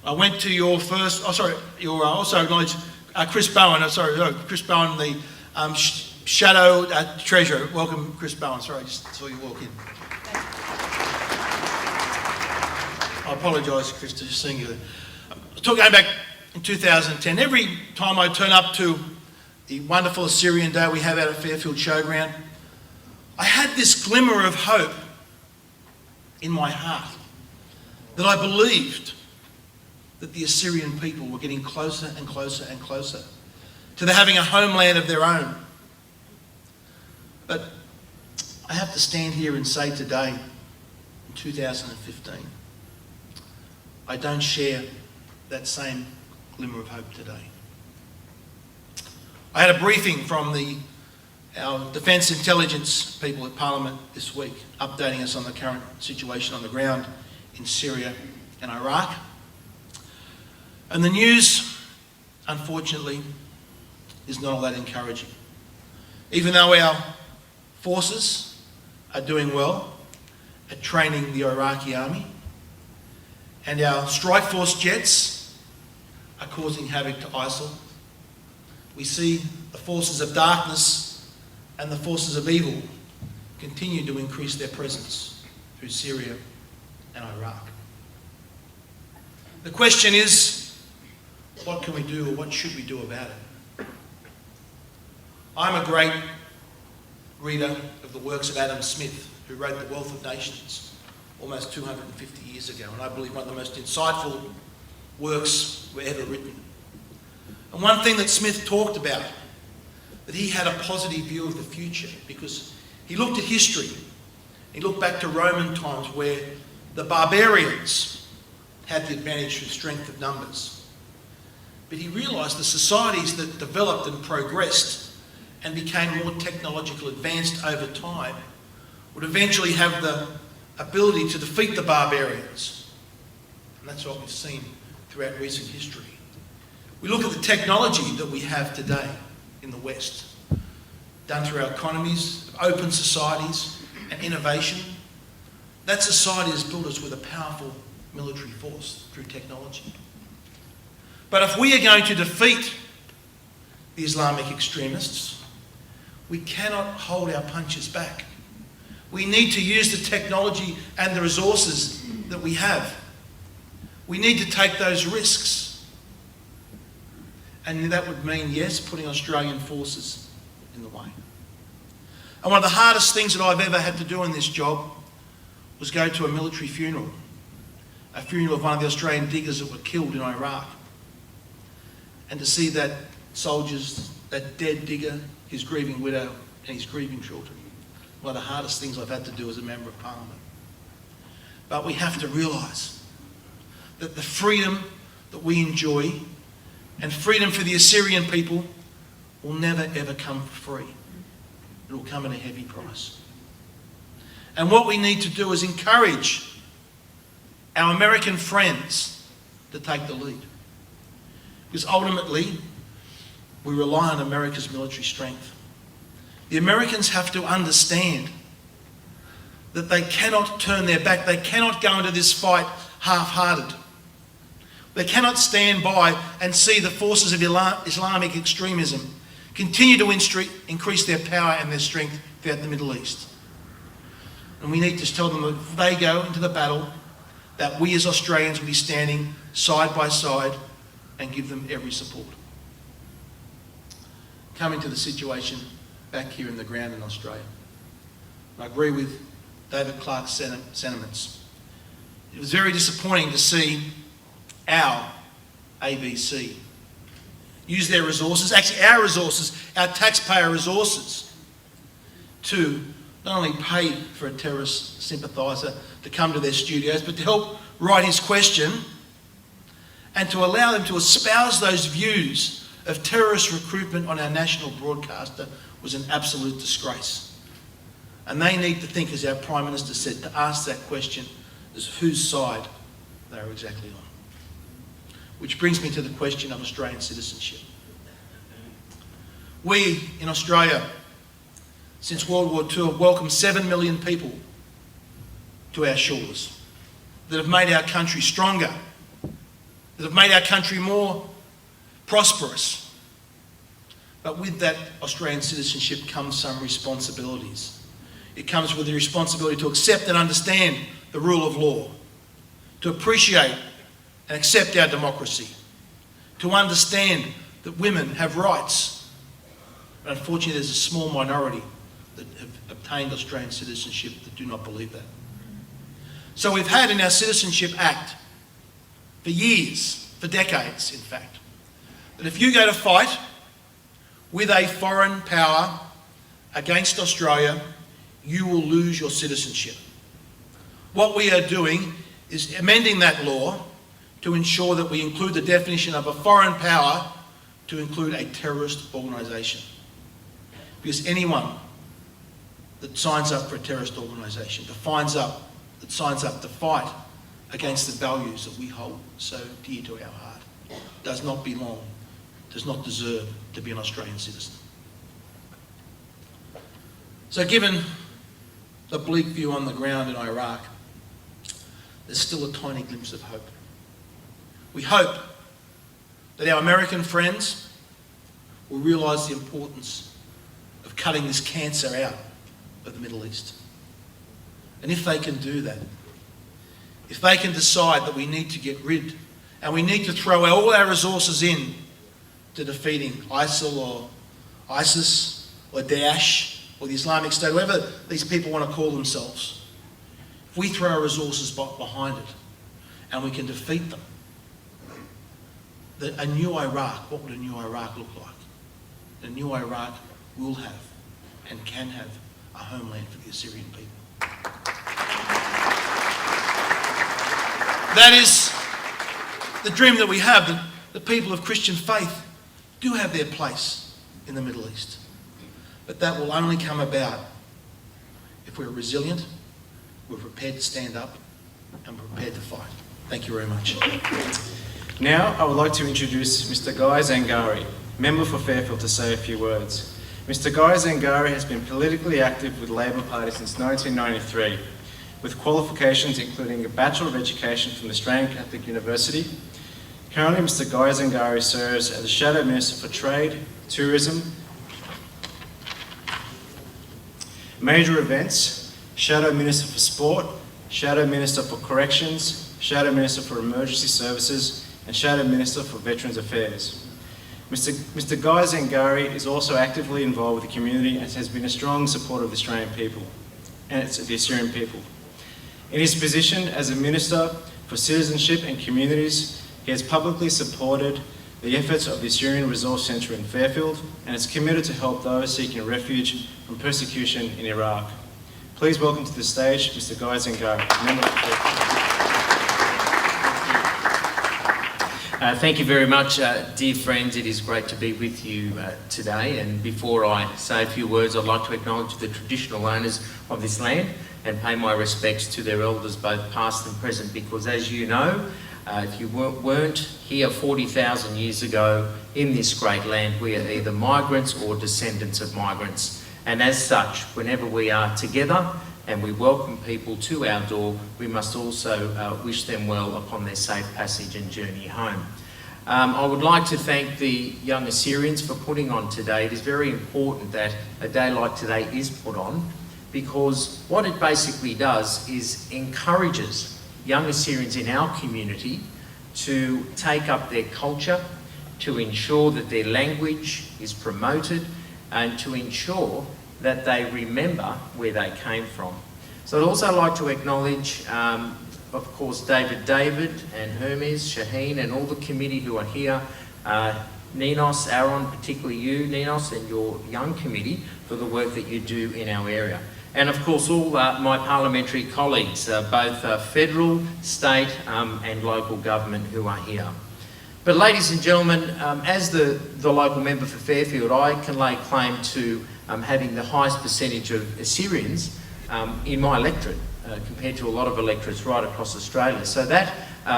I went to your first, also acknowledge Chris Bowen, Chris Bowen, the Shadow Treasurer. Welcome, Chris Bowen. Sorry, I just saw you walk in. I apologise, Chris, for seeing you there. Going back in 2010, every time I turn up to the wonderful Assyrian Day we have out at Fairfield Showground, I had this glimmer of hope in my heart that I believed that the Assyrian people were getting closer and closer and closer to having a homeland of their own. But I have to stand here and say today, in 2015, I don't share that same glimmer of hope today. I had a briefing from our Defence Intelligence people at Parliament this week, updating us on the current situation on the ground in Syria and Iraq. And the news, unfortunately, is not all that encouraging. Even though our forces are doing well at training the Iraqi army, and our strike force jets are causing havoc to ISIL, we see the forces of darkness and the forces of evil continue to increase their presence through Syria and Iraq. The question is, what can we do, or what should we do about it? I'm a great reader of the works of Adam Smith, who wrote The Wealth of Nations almost 250 years ago, and I believe one of the most insightful works were ever written. And one thing that Smith talked about, that he had a positive view of the future because he looked at history. He looked back to Roman times where the barbarians had the advantage through strength of numbers. But he realised the societies that developed and progressed and became more technologically advanced over time would eventually have the ability to defeat the barbarians. And that's what we've seen throughout recent history. We look at the technology that we have today in the West, done through our economies, open societies and innovation. That society has built us with a powerful military force through technology. But if we are going to defeat the Islamic extremists, we cannot hold our punches back. We need to use the technology and the resources that we have. We need to take those risks. And that would mean, yes, putting Australian forces in the way. And one of the hardest things that I've ever had to do in this job was go to a military funeral. A funeral of one of the Australian diggers that were killed in Iraq. And to see that soldiers, that dead digger, his grieving widow and his grieving children. One of the hardest things I've had to do as a Member of Parliament. But we have to realise that the freedom that we enjoy and freedom for the Assyrian people will never ever come for free. It will come at a heavy price. And what we need to do is encourage our American friends to take the lead. Because ultimately, we rely on America's military strength. The Americans have to understand that they cannot turn their back. They cannot go into this fight half-hearted. They cannot stand by and see the forces of Islamic extremism continue to increase their power and their strength throughout the Middle East. And we need to tell them that if they go into the battle, that we as Australians will be standing side by side and give them every support. Coming to the situation back here in the ground in Australia. I agree with David Clark's sentiments. It was very disappointing to see our ABC use their resources, actually our resources, our taxpayer resources, to not only pay for a terrorist sympathiser to come to their studios, but to help write his question and to allow them to espouse those views of terrorist recruitment on our national broadcaster was an absolute disgrace. And they need to think, as our Prime Minister said, to ask that question as whose side they are exactly on. Which brings me to the question of Australian citizenship. We in Australia, since World War II, have welcomed 7 million people to our shores that have made our country stronger, that have made our country more prosperous. But with that Australian citizenship comes some responsibilities. It comes with the responsibility to accept and understand the rule of law, to appreciate and accept our democracy, to understand that women have rights. But unfortunately, there's a small minority that have obtained Australian citizenship that do not believe that. So we've had in our Citizenship Act for years, for decades in fact, that if you go to fight with a foreign power against Australia, you will lose your citizenship. What we are doing is amending that law to ensure that we include the definition of a foreign power to include a terrorist organisation. Because anyone that signs up for a terrorist organisation, that signs up to fight against the values that we hold so dear to our heart, does not belong, does not deserve to be an Australian citizen. So given the bleak view on the ground in Iraq, there's still a tiny glimpse of hope. We hope that our American friends will realise the importance of cutting this cancer out of the Middle East. And if they can do that, if they can decide that we need to get rid and we need to throw all our resources in to defeating ISIL or ISIS or Daesh or the Islamic State, whatever these people want to call themselves, if we throw our resources behind it and we can defeat them, a new Iraq, what would a new Iraq look like? A new Iraq will have and can have a homeland for the Assyrian people. That is the dream that we have, that the people of Christian faith do have their place in the Middle East. But that will only come about if we're resilient, we're prepared to stand up, and we're prepared to fight. Thank you very much. Now I would like to introduce Mr. Guy Zangari, Member for Fairfield, to say a few words. Mr. Guy Zangari has been politically active with the Labor Party since 1993, with qualifications including a Bachelor of Education from the Australian Catholic University. Currently, Mr. Guy Zangari serves as the Shadow Minister for Trade, Tourism, Major Events, Shadow Minister for Sport, Shadow Minister for Corrections, Shadow Minister for Emergency Services, and Shadow Minister for Veterans Affairs. Mr. Guy Zangari is also actively involved with the community and has been a strong supporter of the Australian people and the Assyrian people. In his position as a Minister for Citizenship and Communities, he has publicly supported the efforts of the Assyrian Resource Centre in Fairfield and is committed to help those seeking refuge from persecution in Iraq. Please welcome to the stage Mr. Guy Zangari, Member for Fairfield. Thank you very much, dear friends. It is great to be with you today. And before I say a few words, I'd like to acknowledge the traditional owners of this land and pay my respects to their elders, both past and present, because as you know, if you weren't here 40,000 years ago in this great land, we are either migrants or descendants of migrants. And as such, whenever we are together and we welcome people to our door, we must also wish them well upon their safe passage and journey home. I would like to thank the young Assyrians for putting on today. It is very important that a day like today is put on, because what it basically does is encourages young Assyrians in our community to take up their culture, to ensure that their language is promoted, and to ensure that they remember where they came from. So I'd also like to acknowledge, of course, David and Hermes, Shaheen, and all the committee who are here, Ninos, Aaron, particularly you, Ninos, and your young committee for the work that you do in our area. And of course, all my parliamentary colleagues, both federal, state, and local government who are here. But ladies and gentlemen, as the local member for Fairfield, I can lay claim to having the highest percentage of Assyrians in my electorate compared to a lot of electorates right across Australia. So that,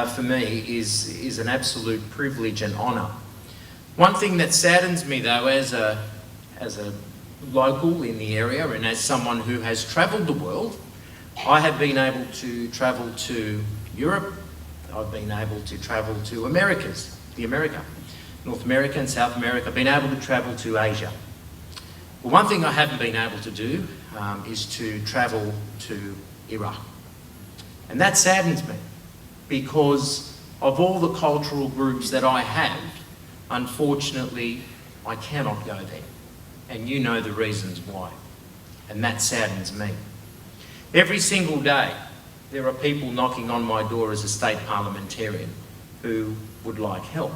for me, is an absolute privilege and honour. One thing that saddens me, though, as a local in the area and as someone who has travelled the world, I have been able to travel to Europe, I've been able to travel to America, North America and South America, I've been able to travel to Asia. Well, one thing I haven't been able to do is to travel to Iraq. And that saddens me, because of all the cultural groups that I have, unfortunately, I cannot go there. And you know the reasons why. And that saddens me. Every single day, there are people knocking on my door as a state parliamentarian who would like help.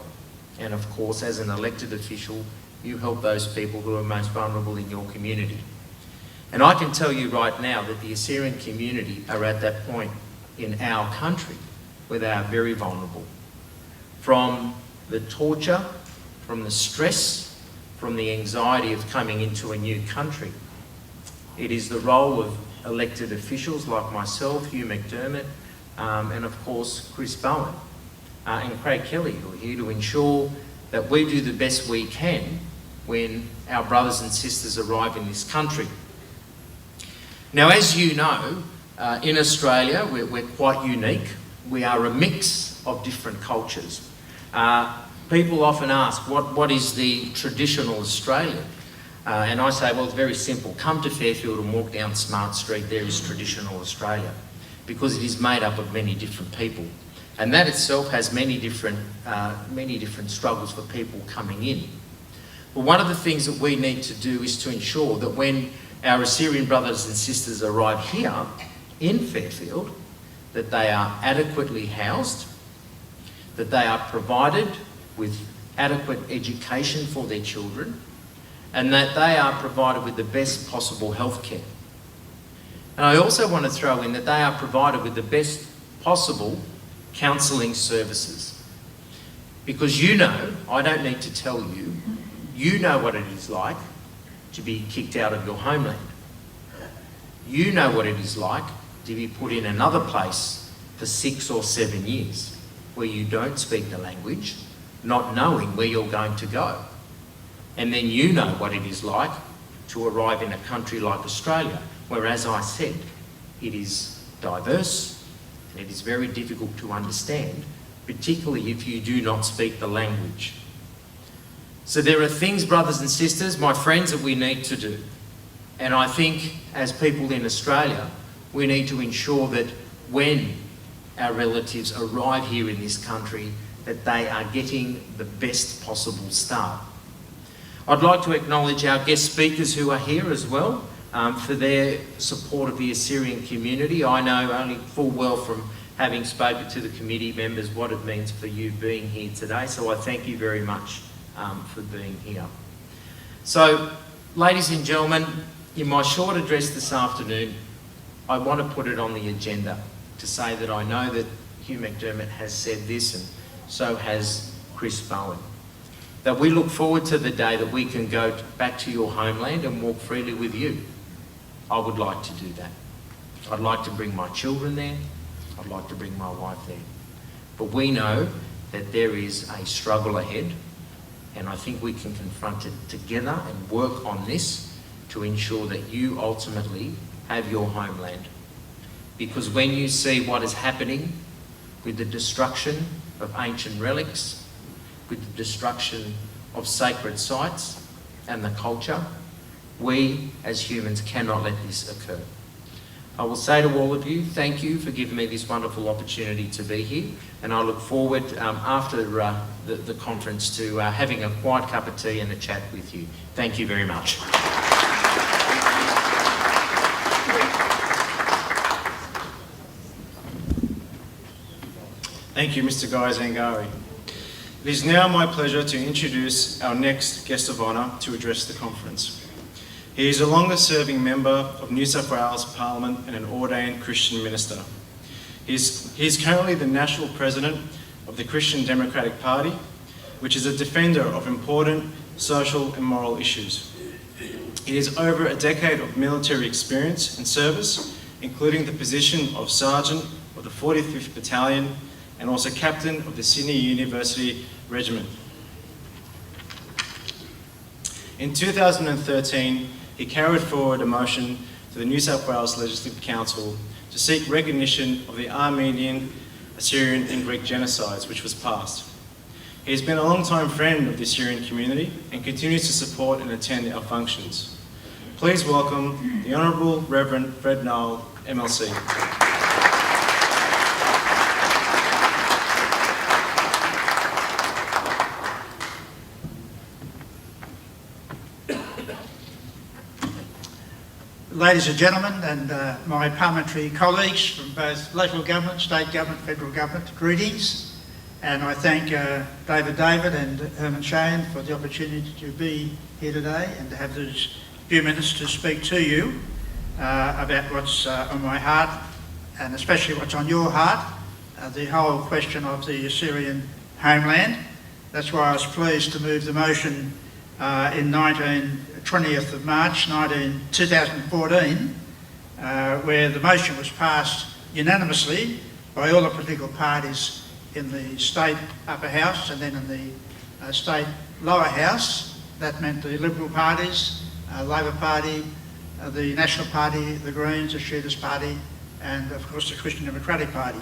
And of course, as an elected official, you help those people who are most vulnerable in your community. And I can tell you right now that the Assyrian community are at that point in our country where they are very vulnerable. From the torture, from the stress, from the anxiety of coming into a new country. It is the role of elected officials like myself, Hugh McDermott, and of course Chris Bowen and Craig Kelly, who are here to ensure that we do the best we can when our brothers and sisters arrive in this country. Now, as you know, in Australia, we're quite unique. We are a mix of different cultures. People often ask, what is the traditional Australian? And I say, well, it's very simple. Come to Fairfield and walk down Smart Street, there is traditional Australia, because it is made up of many different people. And that itself has many different struggles for people coming in. But one of the things that we need to do is to ensure that when our Assyrian brothers and sisters arrive here in Fairfield, that they are adequately housed, that they are provided with adequate education for their children, and that they are provided with the best possible health care. And I also want to throw in that they are provided with the best possible counselling services. Because you know, I don't need to tell you, you know what it is like to be kicked out of your homeland. You know what it is like to be put in another place for 6 or 7 years, where you don't speak the language, not knowing where you're going to go. And then you know what it is like to arrive in a country like Australia, where, as I said, it is diverse and it is very difficult to understand, particularly if you do not speak the language. So there are things, brothers and sisters, my friends, that we need to do. And I think, as people in Australia, we need to ensure that when our relatives arrive here in this country, that they are getting the best possible start. I'd like to acknowledge our guest speakers who are here as well, for their support of the Assyrian community. I know only full well from having spoken to the committee members what it means for you being here today, so I thank you very much for being here. So, ladies and gentlemen, in my short address this afternoon, I want to put it on the agenda to say that I know that Hugh McDermott has said this, and so has Chris Bowen, that we look forward to the day that we can go back to your homeland and walk freely with you. I would like to do that. I'd like to bring my children there. I'd like to bring my wife there. But we know that there is a struggle ahead, and I think we can confront it together and work on this to ensure that you ultimately have your homeland. Because when you see what is happening with the destruction of ancient relics, with the destruction of sacred sites and the culture, we as humans cannot let this occur. I will say to all of you, thank you for giving me this wonderful opportunity to be here, and I look forward after the conference to having a quiet cup of tea and a chat with you. Thank you very much. Thank you, Mr. Guy Zangari. It is now my pleasure to introduce our next guest of honour to address the conference. He is a longest-serving member of New South Wales Parliament and an ordained Christian minister. He is currently the National President of the Christian Democratic Party, which is a defender of important social and moral issues. He has over a decade of military experience and service, including the position of Sergeant of the 45th Battalion and also Captain of the Sydney University Regiment. In 2013, he carried forward a motion to the New South Wales Legislative Council to seek recognition of the Armenian, Assyrian and Greek genocides, which was passed. He has been a long-time friend of the Assyrian community and continues to support and attend our functions. Please welcome the Honourable Reverend Fred Noel, MLC. Ladies and gentlemen, and my parliamentary colleagues from both local government, state government, federal government, greetings. And I thank David and Herman Shane for the opportunity to be here today and to have these few minutes to speak to you about what's on my heart, and especially what's on your heart, the whole question of the Assyrian homeland. That's why I was pleased to move the motion in 20th of March 2014, where the motion was passed unanimously by all the political parties in the state upper house and then in the state lower house. That meant the Liberal parties, Labor Party, the National Party, the Greens, the Shooters Party, and of course the Christian Democratic Party.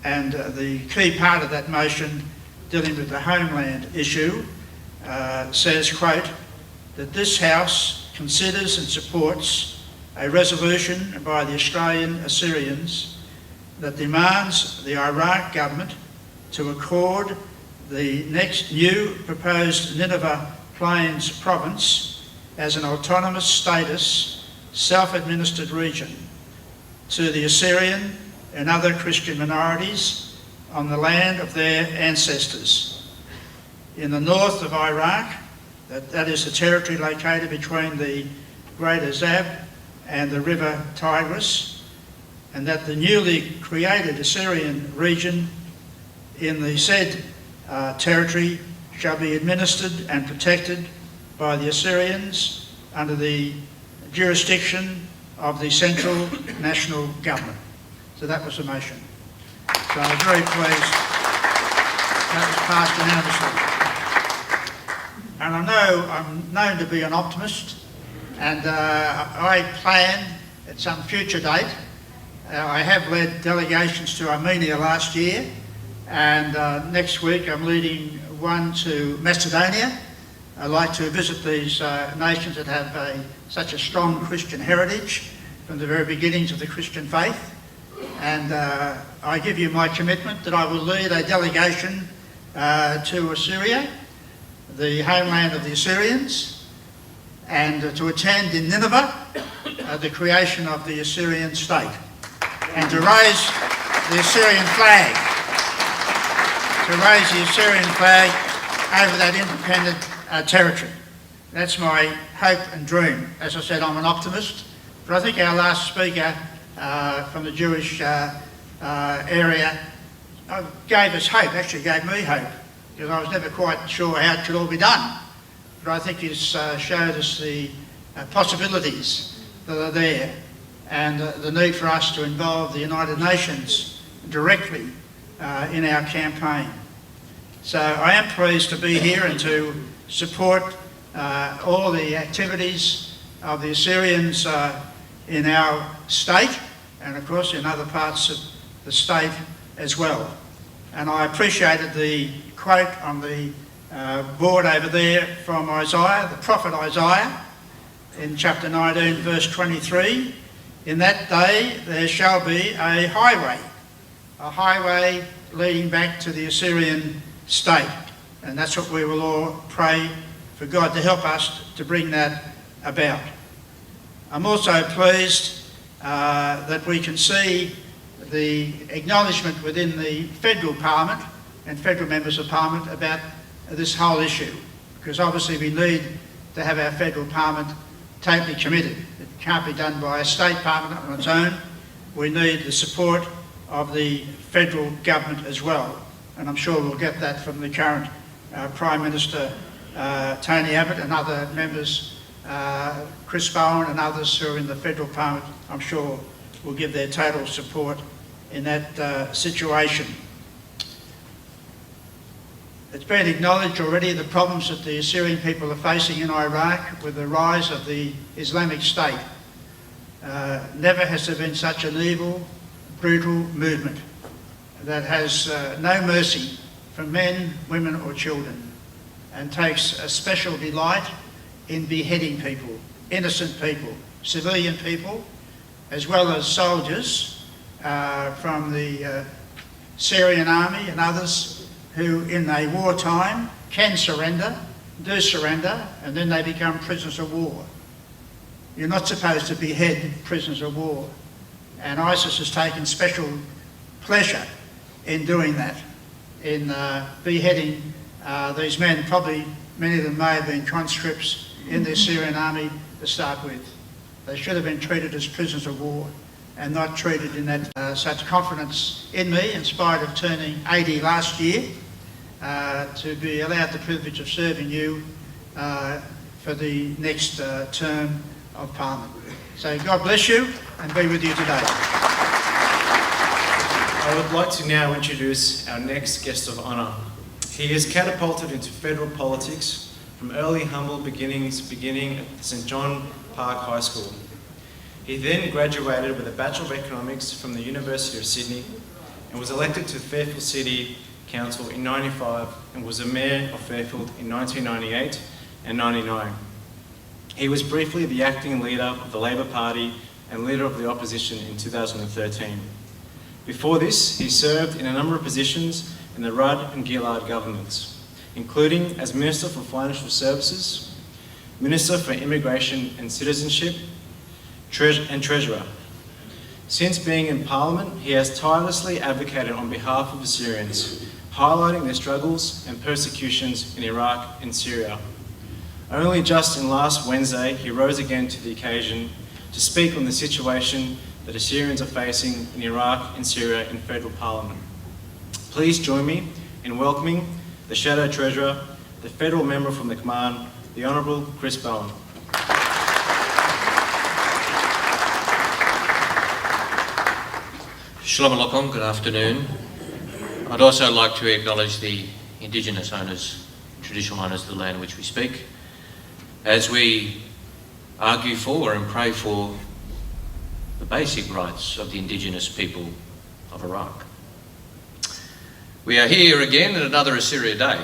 And the key part of that motion dealing with the homeland issue says, quote, that this House considers and supports a resolution by the Australian Assyrians that demands the Iraq government to accord the next new proposed Nineveh Plains province as an autonomous status, self-administered region to the Assyrian and other Christian minorities on the land of their ancestors. in the north of Iraq, that is the territory located between the Great Azab and the River Tigris, and that the newly created Assyrian region in the said territory shall be administered and protected by the Assyrians under the jurisdiction of the Central National Government. So that was the motion. So I was very pleased that was passed unanimously. And I know I'm known to be an optimist, and I plan at some future date. I have led delegations to Armenia last year, and next week I'm leading one to Macedonia. I like to visit these nations that have such a strong Christian heritage from the very beginnings of the Christian faith. And I give you my commitment that I will lead a delegation to Assyria, the homeland of the Assyrians, and to attend in Nineveh the creation of the Assyrian state, and to raise the Assyrian flag, over that independent territory. That's my hope and dream. As I said, I'm an optimist, but I think our last speaker from the Jewish area gave us hope, actually gave me hope, because I was never quite sure how it could all be done. But I think he's showed us the possibilities that are there, and the need for us to involve the United Nations directly in our campaign. So I am pleased to be here and to support all the activities of the Assyrians in our state, and of course in other parts of the state as well. And I appreciated the quote on the board over there from Isaiah, the prophet Isaiah, in chapter 19 verse 23. In that day there shall be a highway leading back to the Assyrian state. And that's what we will all pray for God to help us to bring that about. I'm also pleased that we can see the acknowledgement within the federal parliament and federal members of parliament about this whole issue, because obviously we need to have our federal parliament totally committed. It can't be done by a state parliament on its own. We need the support of the federal government as well, and I'm sure we'll get that from the current Prime Minister Tony Abbott and other members, Chris Bowen and others who are in the federal parliament, I'm sure will give their total support in that situation. It's been acknowledged already the problems that the Assyrian people are facing in Iraq with the rise of the Islamic State. Never has there been such an evil, brutal movement that has no mercy for men, women or children, and takes a special delight in beheading people, innocent people, civilian people, as well as soldiers from the Syrian army and others who in a wartime can surrender, do surrender, and then they become prisoners of war. You're not supposed to behead prisoners of war. And ISIS has taken special pleasure in doing that, in beheading these men. Probably many of them may have been conscripts in the Syrian army to start with. They should have been treated as prisoners of war and not treated in that such confidence in me, in spite of turning 80 last year, to be allowed the privilege of serving you for the next term of Parliament. So God bless you and be with you today. I would like to now introduce our next guest of honour. He is catapulted into federal politics from early humble beginnings, beginning at St John Park High School. He then graduated with a Bachelor of Economics from the University of Sydney and was elected to Fairfield City Council in '95 and was a Mayor of Fairfield in 1998 and '99. He was briefly the acting leader of the Labor Party and leader of the opposition in 2013. Before this, he served in a number of positions in the Rudd and Gillard governments, including as Minister for Financial Services, Minister for Immigration and Citizenship, and Treasurer. Since being in Parliament, he has tirelessly advocated on behalf of Assyrians, highlighting their struggles and persecutions in Iraq and Syria. Only just in last Wednesday, he rose again to the occasion to speak on the situation that Assyrians are facing in Iraq and Syria in federal parliament. Please join me in welcoming the Shadow Treasurer, the federal member from the Command, the Honourable Chris Bowen. Shalom Aleichem, good afternoon. I'd also like to acknowledge the Indigenous owners, traditional owners of the land in which we speak, as we argue for and pray for the basic rights of the Indigenous people of Iraq. We are here again at another Assyria Day.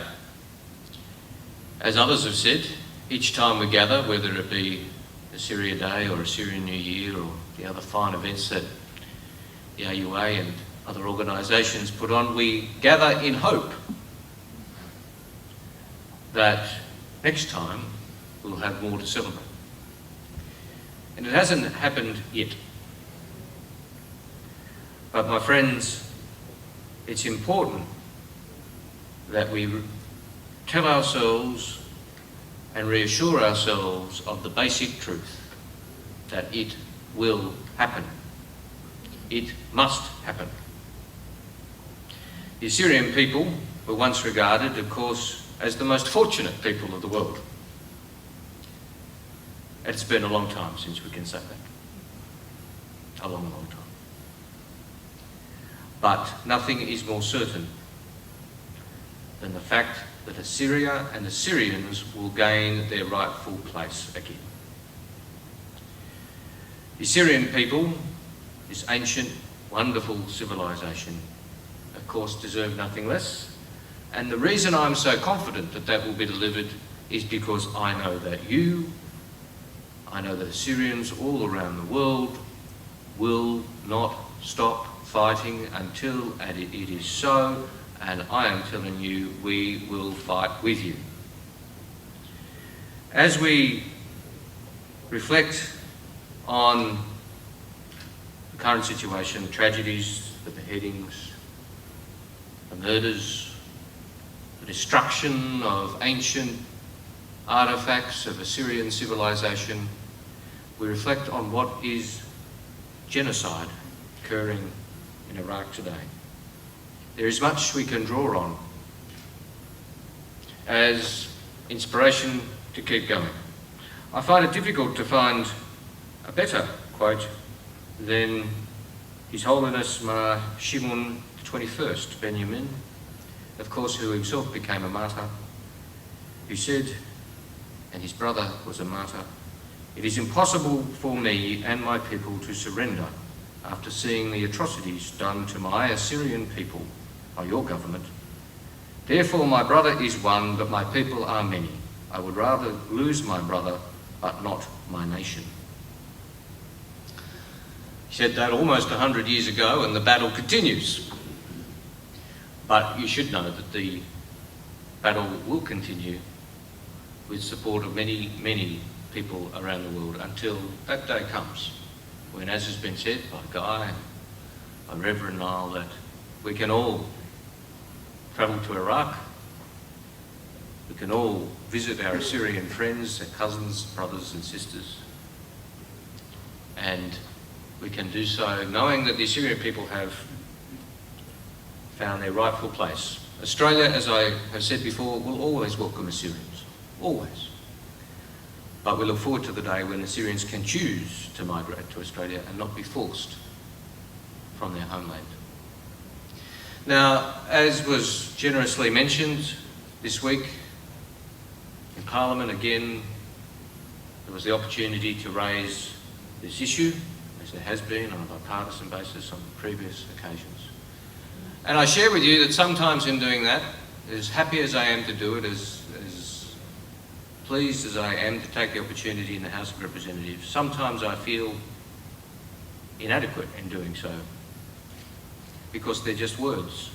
As others have said, each time we gather, whether it be Assyria Day or Assyrian New Year or the other fine events that the AUA and other organisations put on, we gather in hope that next time we'll have more to celebrate. And it hasn't happened yet. But my friends, it's important that we tell ourselves and reassure ourselves of the basic truth that it will happen. It must happen. The Assyrian people were once regarded, of course, as the most fortunate people of the world. It's been a long time since we can say that. A long, long time. But nothing is more certain than the fact that Assyria and Assyrians will gain their rightful place again. The Assyrian people, this ancient, wonderful civilization, of course, deserve nothing less. And the reason I'm so confident that that will be delivered is because I know that I know that Assyrians all around the world will not stop fighting until it is so, and I am telling you, we will fight with you. As we reflect on the current situation, the tragedies, the beheadings, the murders, the destruction of ancient artefacts of Assyrian civilization, we reflect on what is genocide occurring in Iraq today. There is much we can draw on as inspiration to keep going. I find it difficult to find a better quote than His Holiness Mar Shimon XXI, Benjamin, of course, who himself became a martyr, who said, and his brother was a martyr, "It is impossible for me and my people to surrender after seeing the atrocities done to my Assyrian people by your government. Therefore my brother is one, but my people are many. I would rather lose my brother, but not my nation." He said that almost 100 years ago, and the battle continues. But you should know that the battle will continue with support of many, many people around the world until that day comes, when, as has been said by Guy, by Reverend Niall, that we can all travel to Iraq, we can all visit our Assyrian friends, our cousins, brothers and sisters, and we can do so knowing that the Assyrian people have found their rightful place. Australia, as I have said before, will always welcome Assyrians, always. But we look forward to the day when Assyrians can choose to migrate to Australia and not be forced from their homeland. Now, as was generously mentioned this week in Parliament, again, there was the opportunity to raise this issue, as there has been on a bipartisan basis on previous occasions. And I share with you that sometimes in doing that, as happy as I am to do it, as pleased as I am to take the opportunity in the House of Representatives, sometimes I feel inadequate in doing so, because they're just words.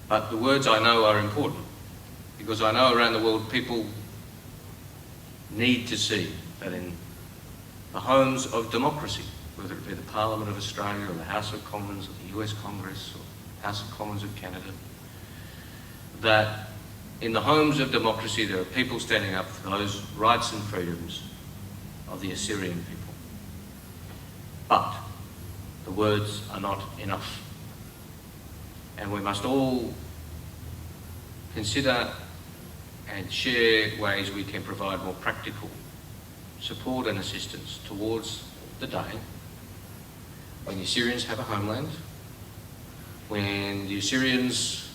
But the words I know are important, because I know around the world people need to see that in the homes of democracy, whether it be the Parliament of Australia or the House of Commons or the US Congress or House of Commons of Canada, that in the homes of democracy there are people standing up for those rights and freedoms of the Assyrian people. But the words are not enough. And we must all consider and share ways we can provide more practical support and assistance towards the day when the Assyrians have a homeland, when the Assyrians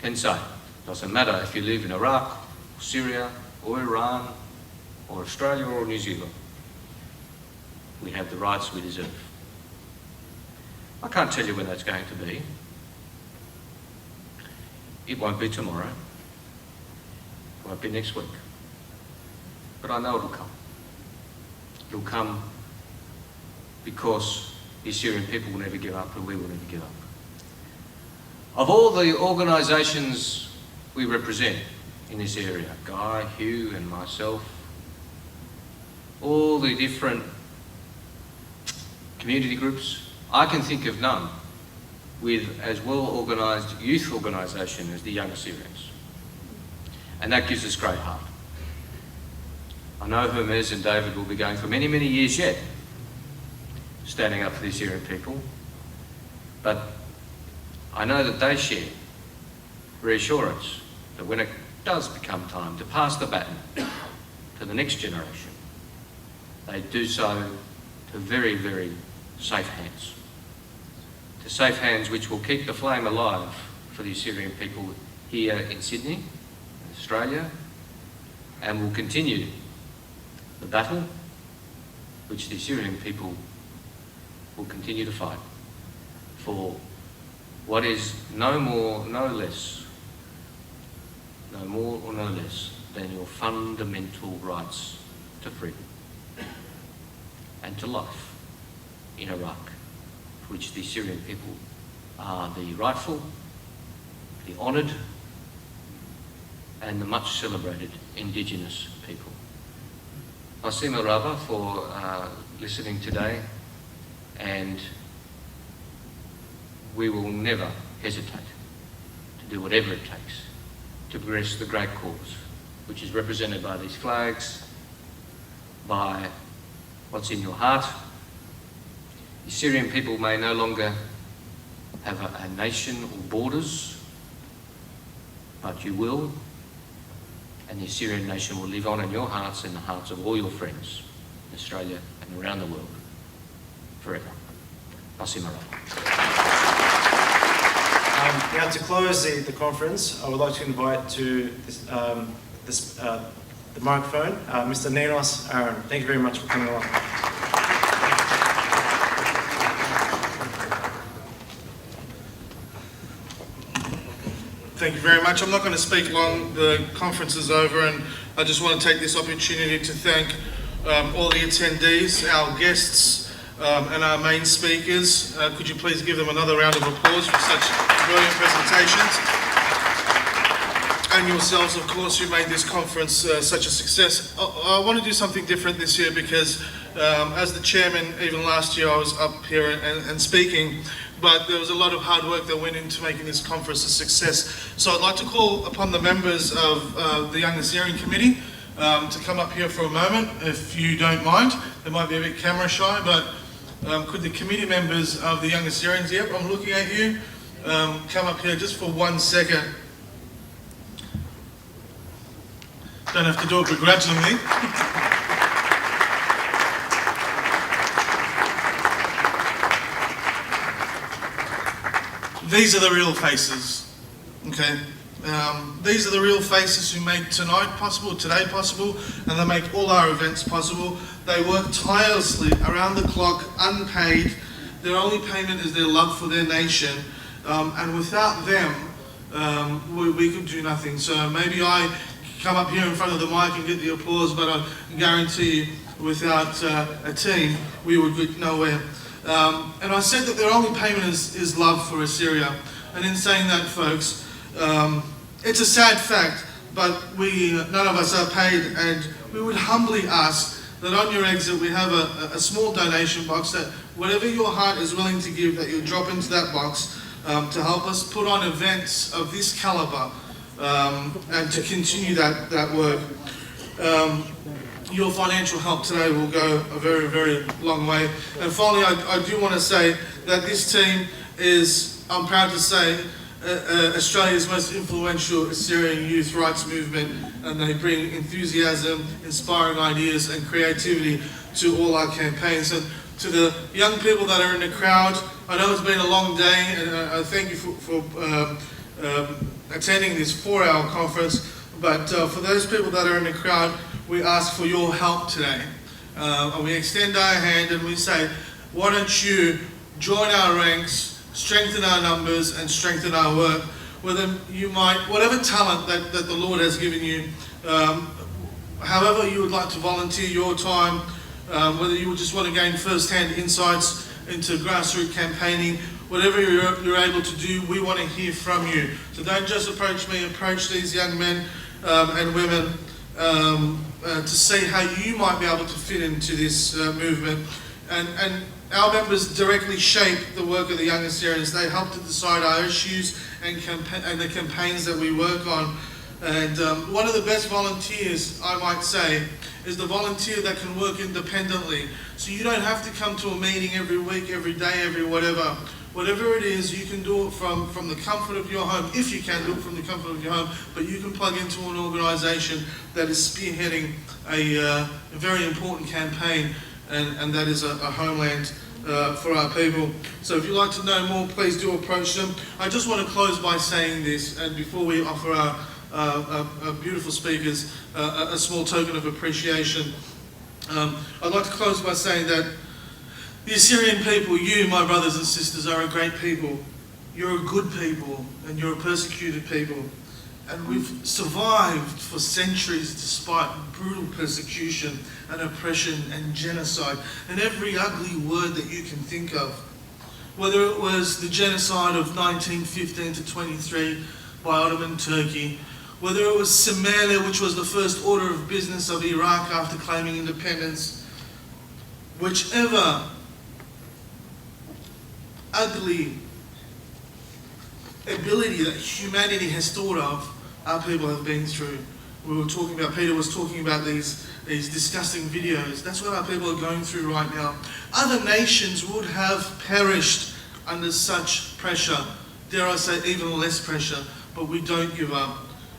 can say, it doesn't matter if you live in Iraq, or Syria, or Iran, or Australia, or New Zealand, we have the rights we deserve. I can't tell you when that's going to be. It won't be tomorrow. It won't be next week. But I know it'll come. It'll come because the Assyrian people will never give up and we will never give up. Of all the organisations we represent in this area, Guy, Hugh and myself, all the different community groups, I can think of none with as well organised youth organisation as the Young Assyrians. And that gives us great heart. I know Hermes and David will be going for many, many years yet, standing up for the Assyrian people, but I know that they share reassurance that when it does become time to pass the baton to the next generation, they do so to very, very safe hands. To safe hands which will keep the flame alive for the Assyrian people here in Sydney, Australia, and will continue the battle which the Assyrian people will continue to fight for what is no more, no less, no more or no less than your fundamental rights to freedom and to life in Iraq, for which the Assyrian people are the rightful, the honoured and the much celebrated Indigenous people. Asima Rabba for listening today, and we will never hesitate to do whatever it takes to progress the great cause, which is represented by these flags, by what's in your heart. The Assyrian people may no longer have a nation or borders, but you will, and the Assyrian nation will live on in your hearts and the hearts of all your friends in Australia and around the world forever. Asima Now to close the conference, I would like to invite to the microphone Mr. Ninos Aaron. Thank you very much for coming along. Thank you very much. I'm not going to speak long. The conference is over, and I just want to take this opportunity to thank all the attendees, our guests, and our main speakers. Could you please give them another round of applause for such brilliant presentations? And yourselves, of course, who made this conference such a success. I want to do something different this year because as the chairman, even last year I was up here and speaking, but there was a lot of hard work that went into making this conference a success. So I'd like to call upon the members of the Young Assyrian Committee to come up here for a moment, if you don't mind. They might be a bit camera shy, but could the committee members of the Young Assyrians, yep, I'm looking at you, come up here just for 1 second. Don't have to do it begrudgingly. These are the real faces, okay? These are the real faces who made tonight possible, today possible, and they make all our events possible. They work tirelessly around the clock, unpaid. Their only payment is their love for their nation, and without them, we could do nothing. So maybe I come up here in front of the mic and get the applause, but I guarantee you, without a team, we would get nowhere. And I said that their only payment is love for Assyria. And in saying that, folks, it's a sad fact, but none of us are paid, and we would humbly ask that on your exit we have a small donation box, that whatever your heart is willing to give, that you drop into that box. to help us put on events of this calibre and to continue that work. Your financial help today will go a very, very long way. And finally, I do want to say that this team is, I'm proud to say, Australia's most influential Assyrian youth rights movement, and they bring enthusiasm, inspiring ideas and creativity to all our campaigns. And to the young people that are in the crowd, I know it's been a long day, and I thank you for attending this 4-hour conference, but for those people that are in the crowd, we ask for your help today. And we extend our hand and we say, why don't you join our ranks, strengthen our numbers and strengthen our work. Whatever talent that the Lord has given you, however you would like to volunteer your time, whether you just want to gain first-hand insights into grassroots campaigning, whatever you're able to do, we want to hear from you. So don't just approach me, approach these young men and women to see how you might be able to fit into this movement. And our members directly shape the work of the Young Assyrians. They help to decide our issues and the campaigns that we work on. And one of the best volunteers, I might say, is the volunteer that can work independently. So you don't have to come to a meeting every week, every day, every whatever. Whatever it is, you can do it from the comfort of your home, if you can do it from the comfort of your home, but you can plug into an organisation that is spearheading a very important campaign, and that is a homeland for our people. So if you'd like to know more, please do approach them. I just want to close by saying this, and before we offer our beautiful speakers a small token of appreciation, I'd like to close by saying that the Assyrian people, you, my brothers and sisters, are a great people. You're a good people, and you're a persecuted people. And we've survived for centuries despite brutal persecution and oppression and genocide and every ugly word that you can think of. Whether it was the genocide of 1915 to 23 by Ottoman Turkey, whether it was Somalia, which was the first order of business of Iraq after claiming independence, whichever ugly ability that humanity has thought of, our people have been through. We were talking about, Peter was talking about these disgusting videos. That's what our people are going through right now. Other nations would have perished under such pressure, dare I say even less pressure, but we don't give up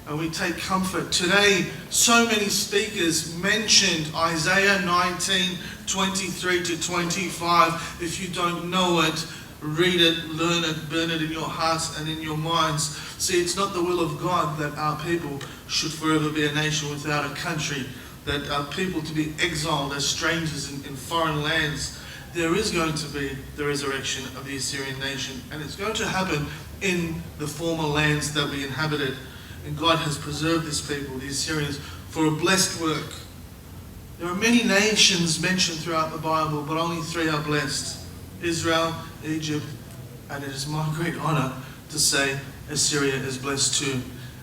and we take comfort. Today, so many speakers mentioned Isaiah 19, 23 to 25. If you don't know it, read it, learn it, burn it in your hearts and in your minds. See, it's not the will of God that our people should forever be a nation without a country, that our people to be exiled as strangers in foreign lands. There is going to be the resurrection of the Assyrian nation, and it's going to happen in the former lands that we inhabited. And God has preserved this people, the Assyrians, for a blessed work. There are many nations mentioned throughout the Bible, but only 3 are blessed: Israel, Egypt, and it is my great honour to say Assyria is blessed too.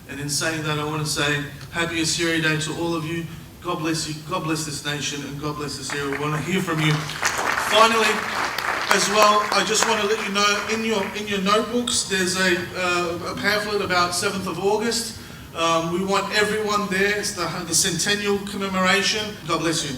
And in saying that, I want to say Happy Assyria Day to all of you. God bless you, God bless this nation, and God bless Assyria. We want to hear from you. Finally, as well, I just want to let you know, in your notebooks, there's a pamphlet about 7th of August. We want everyone there. It's the centennial commemoration. God bless you.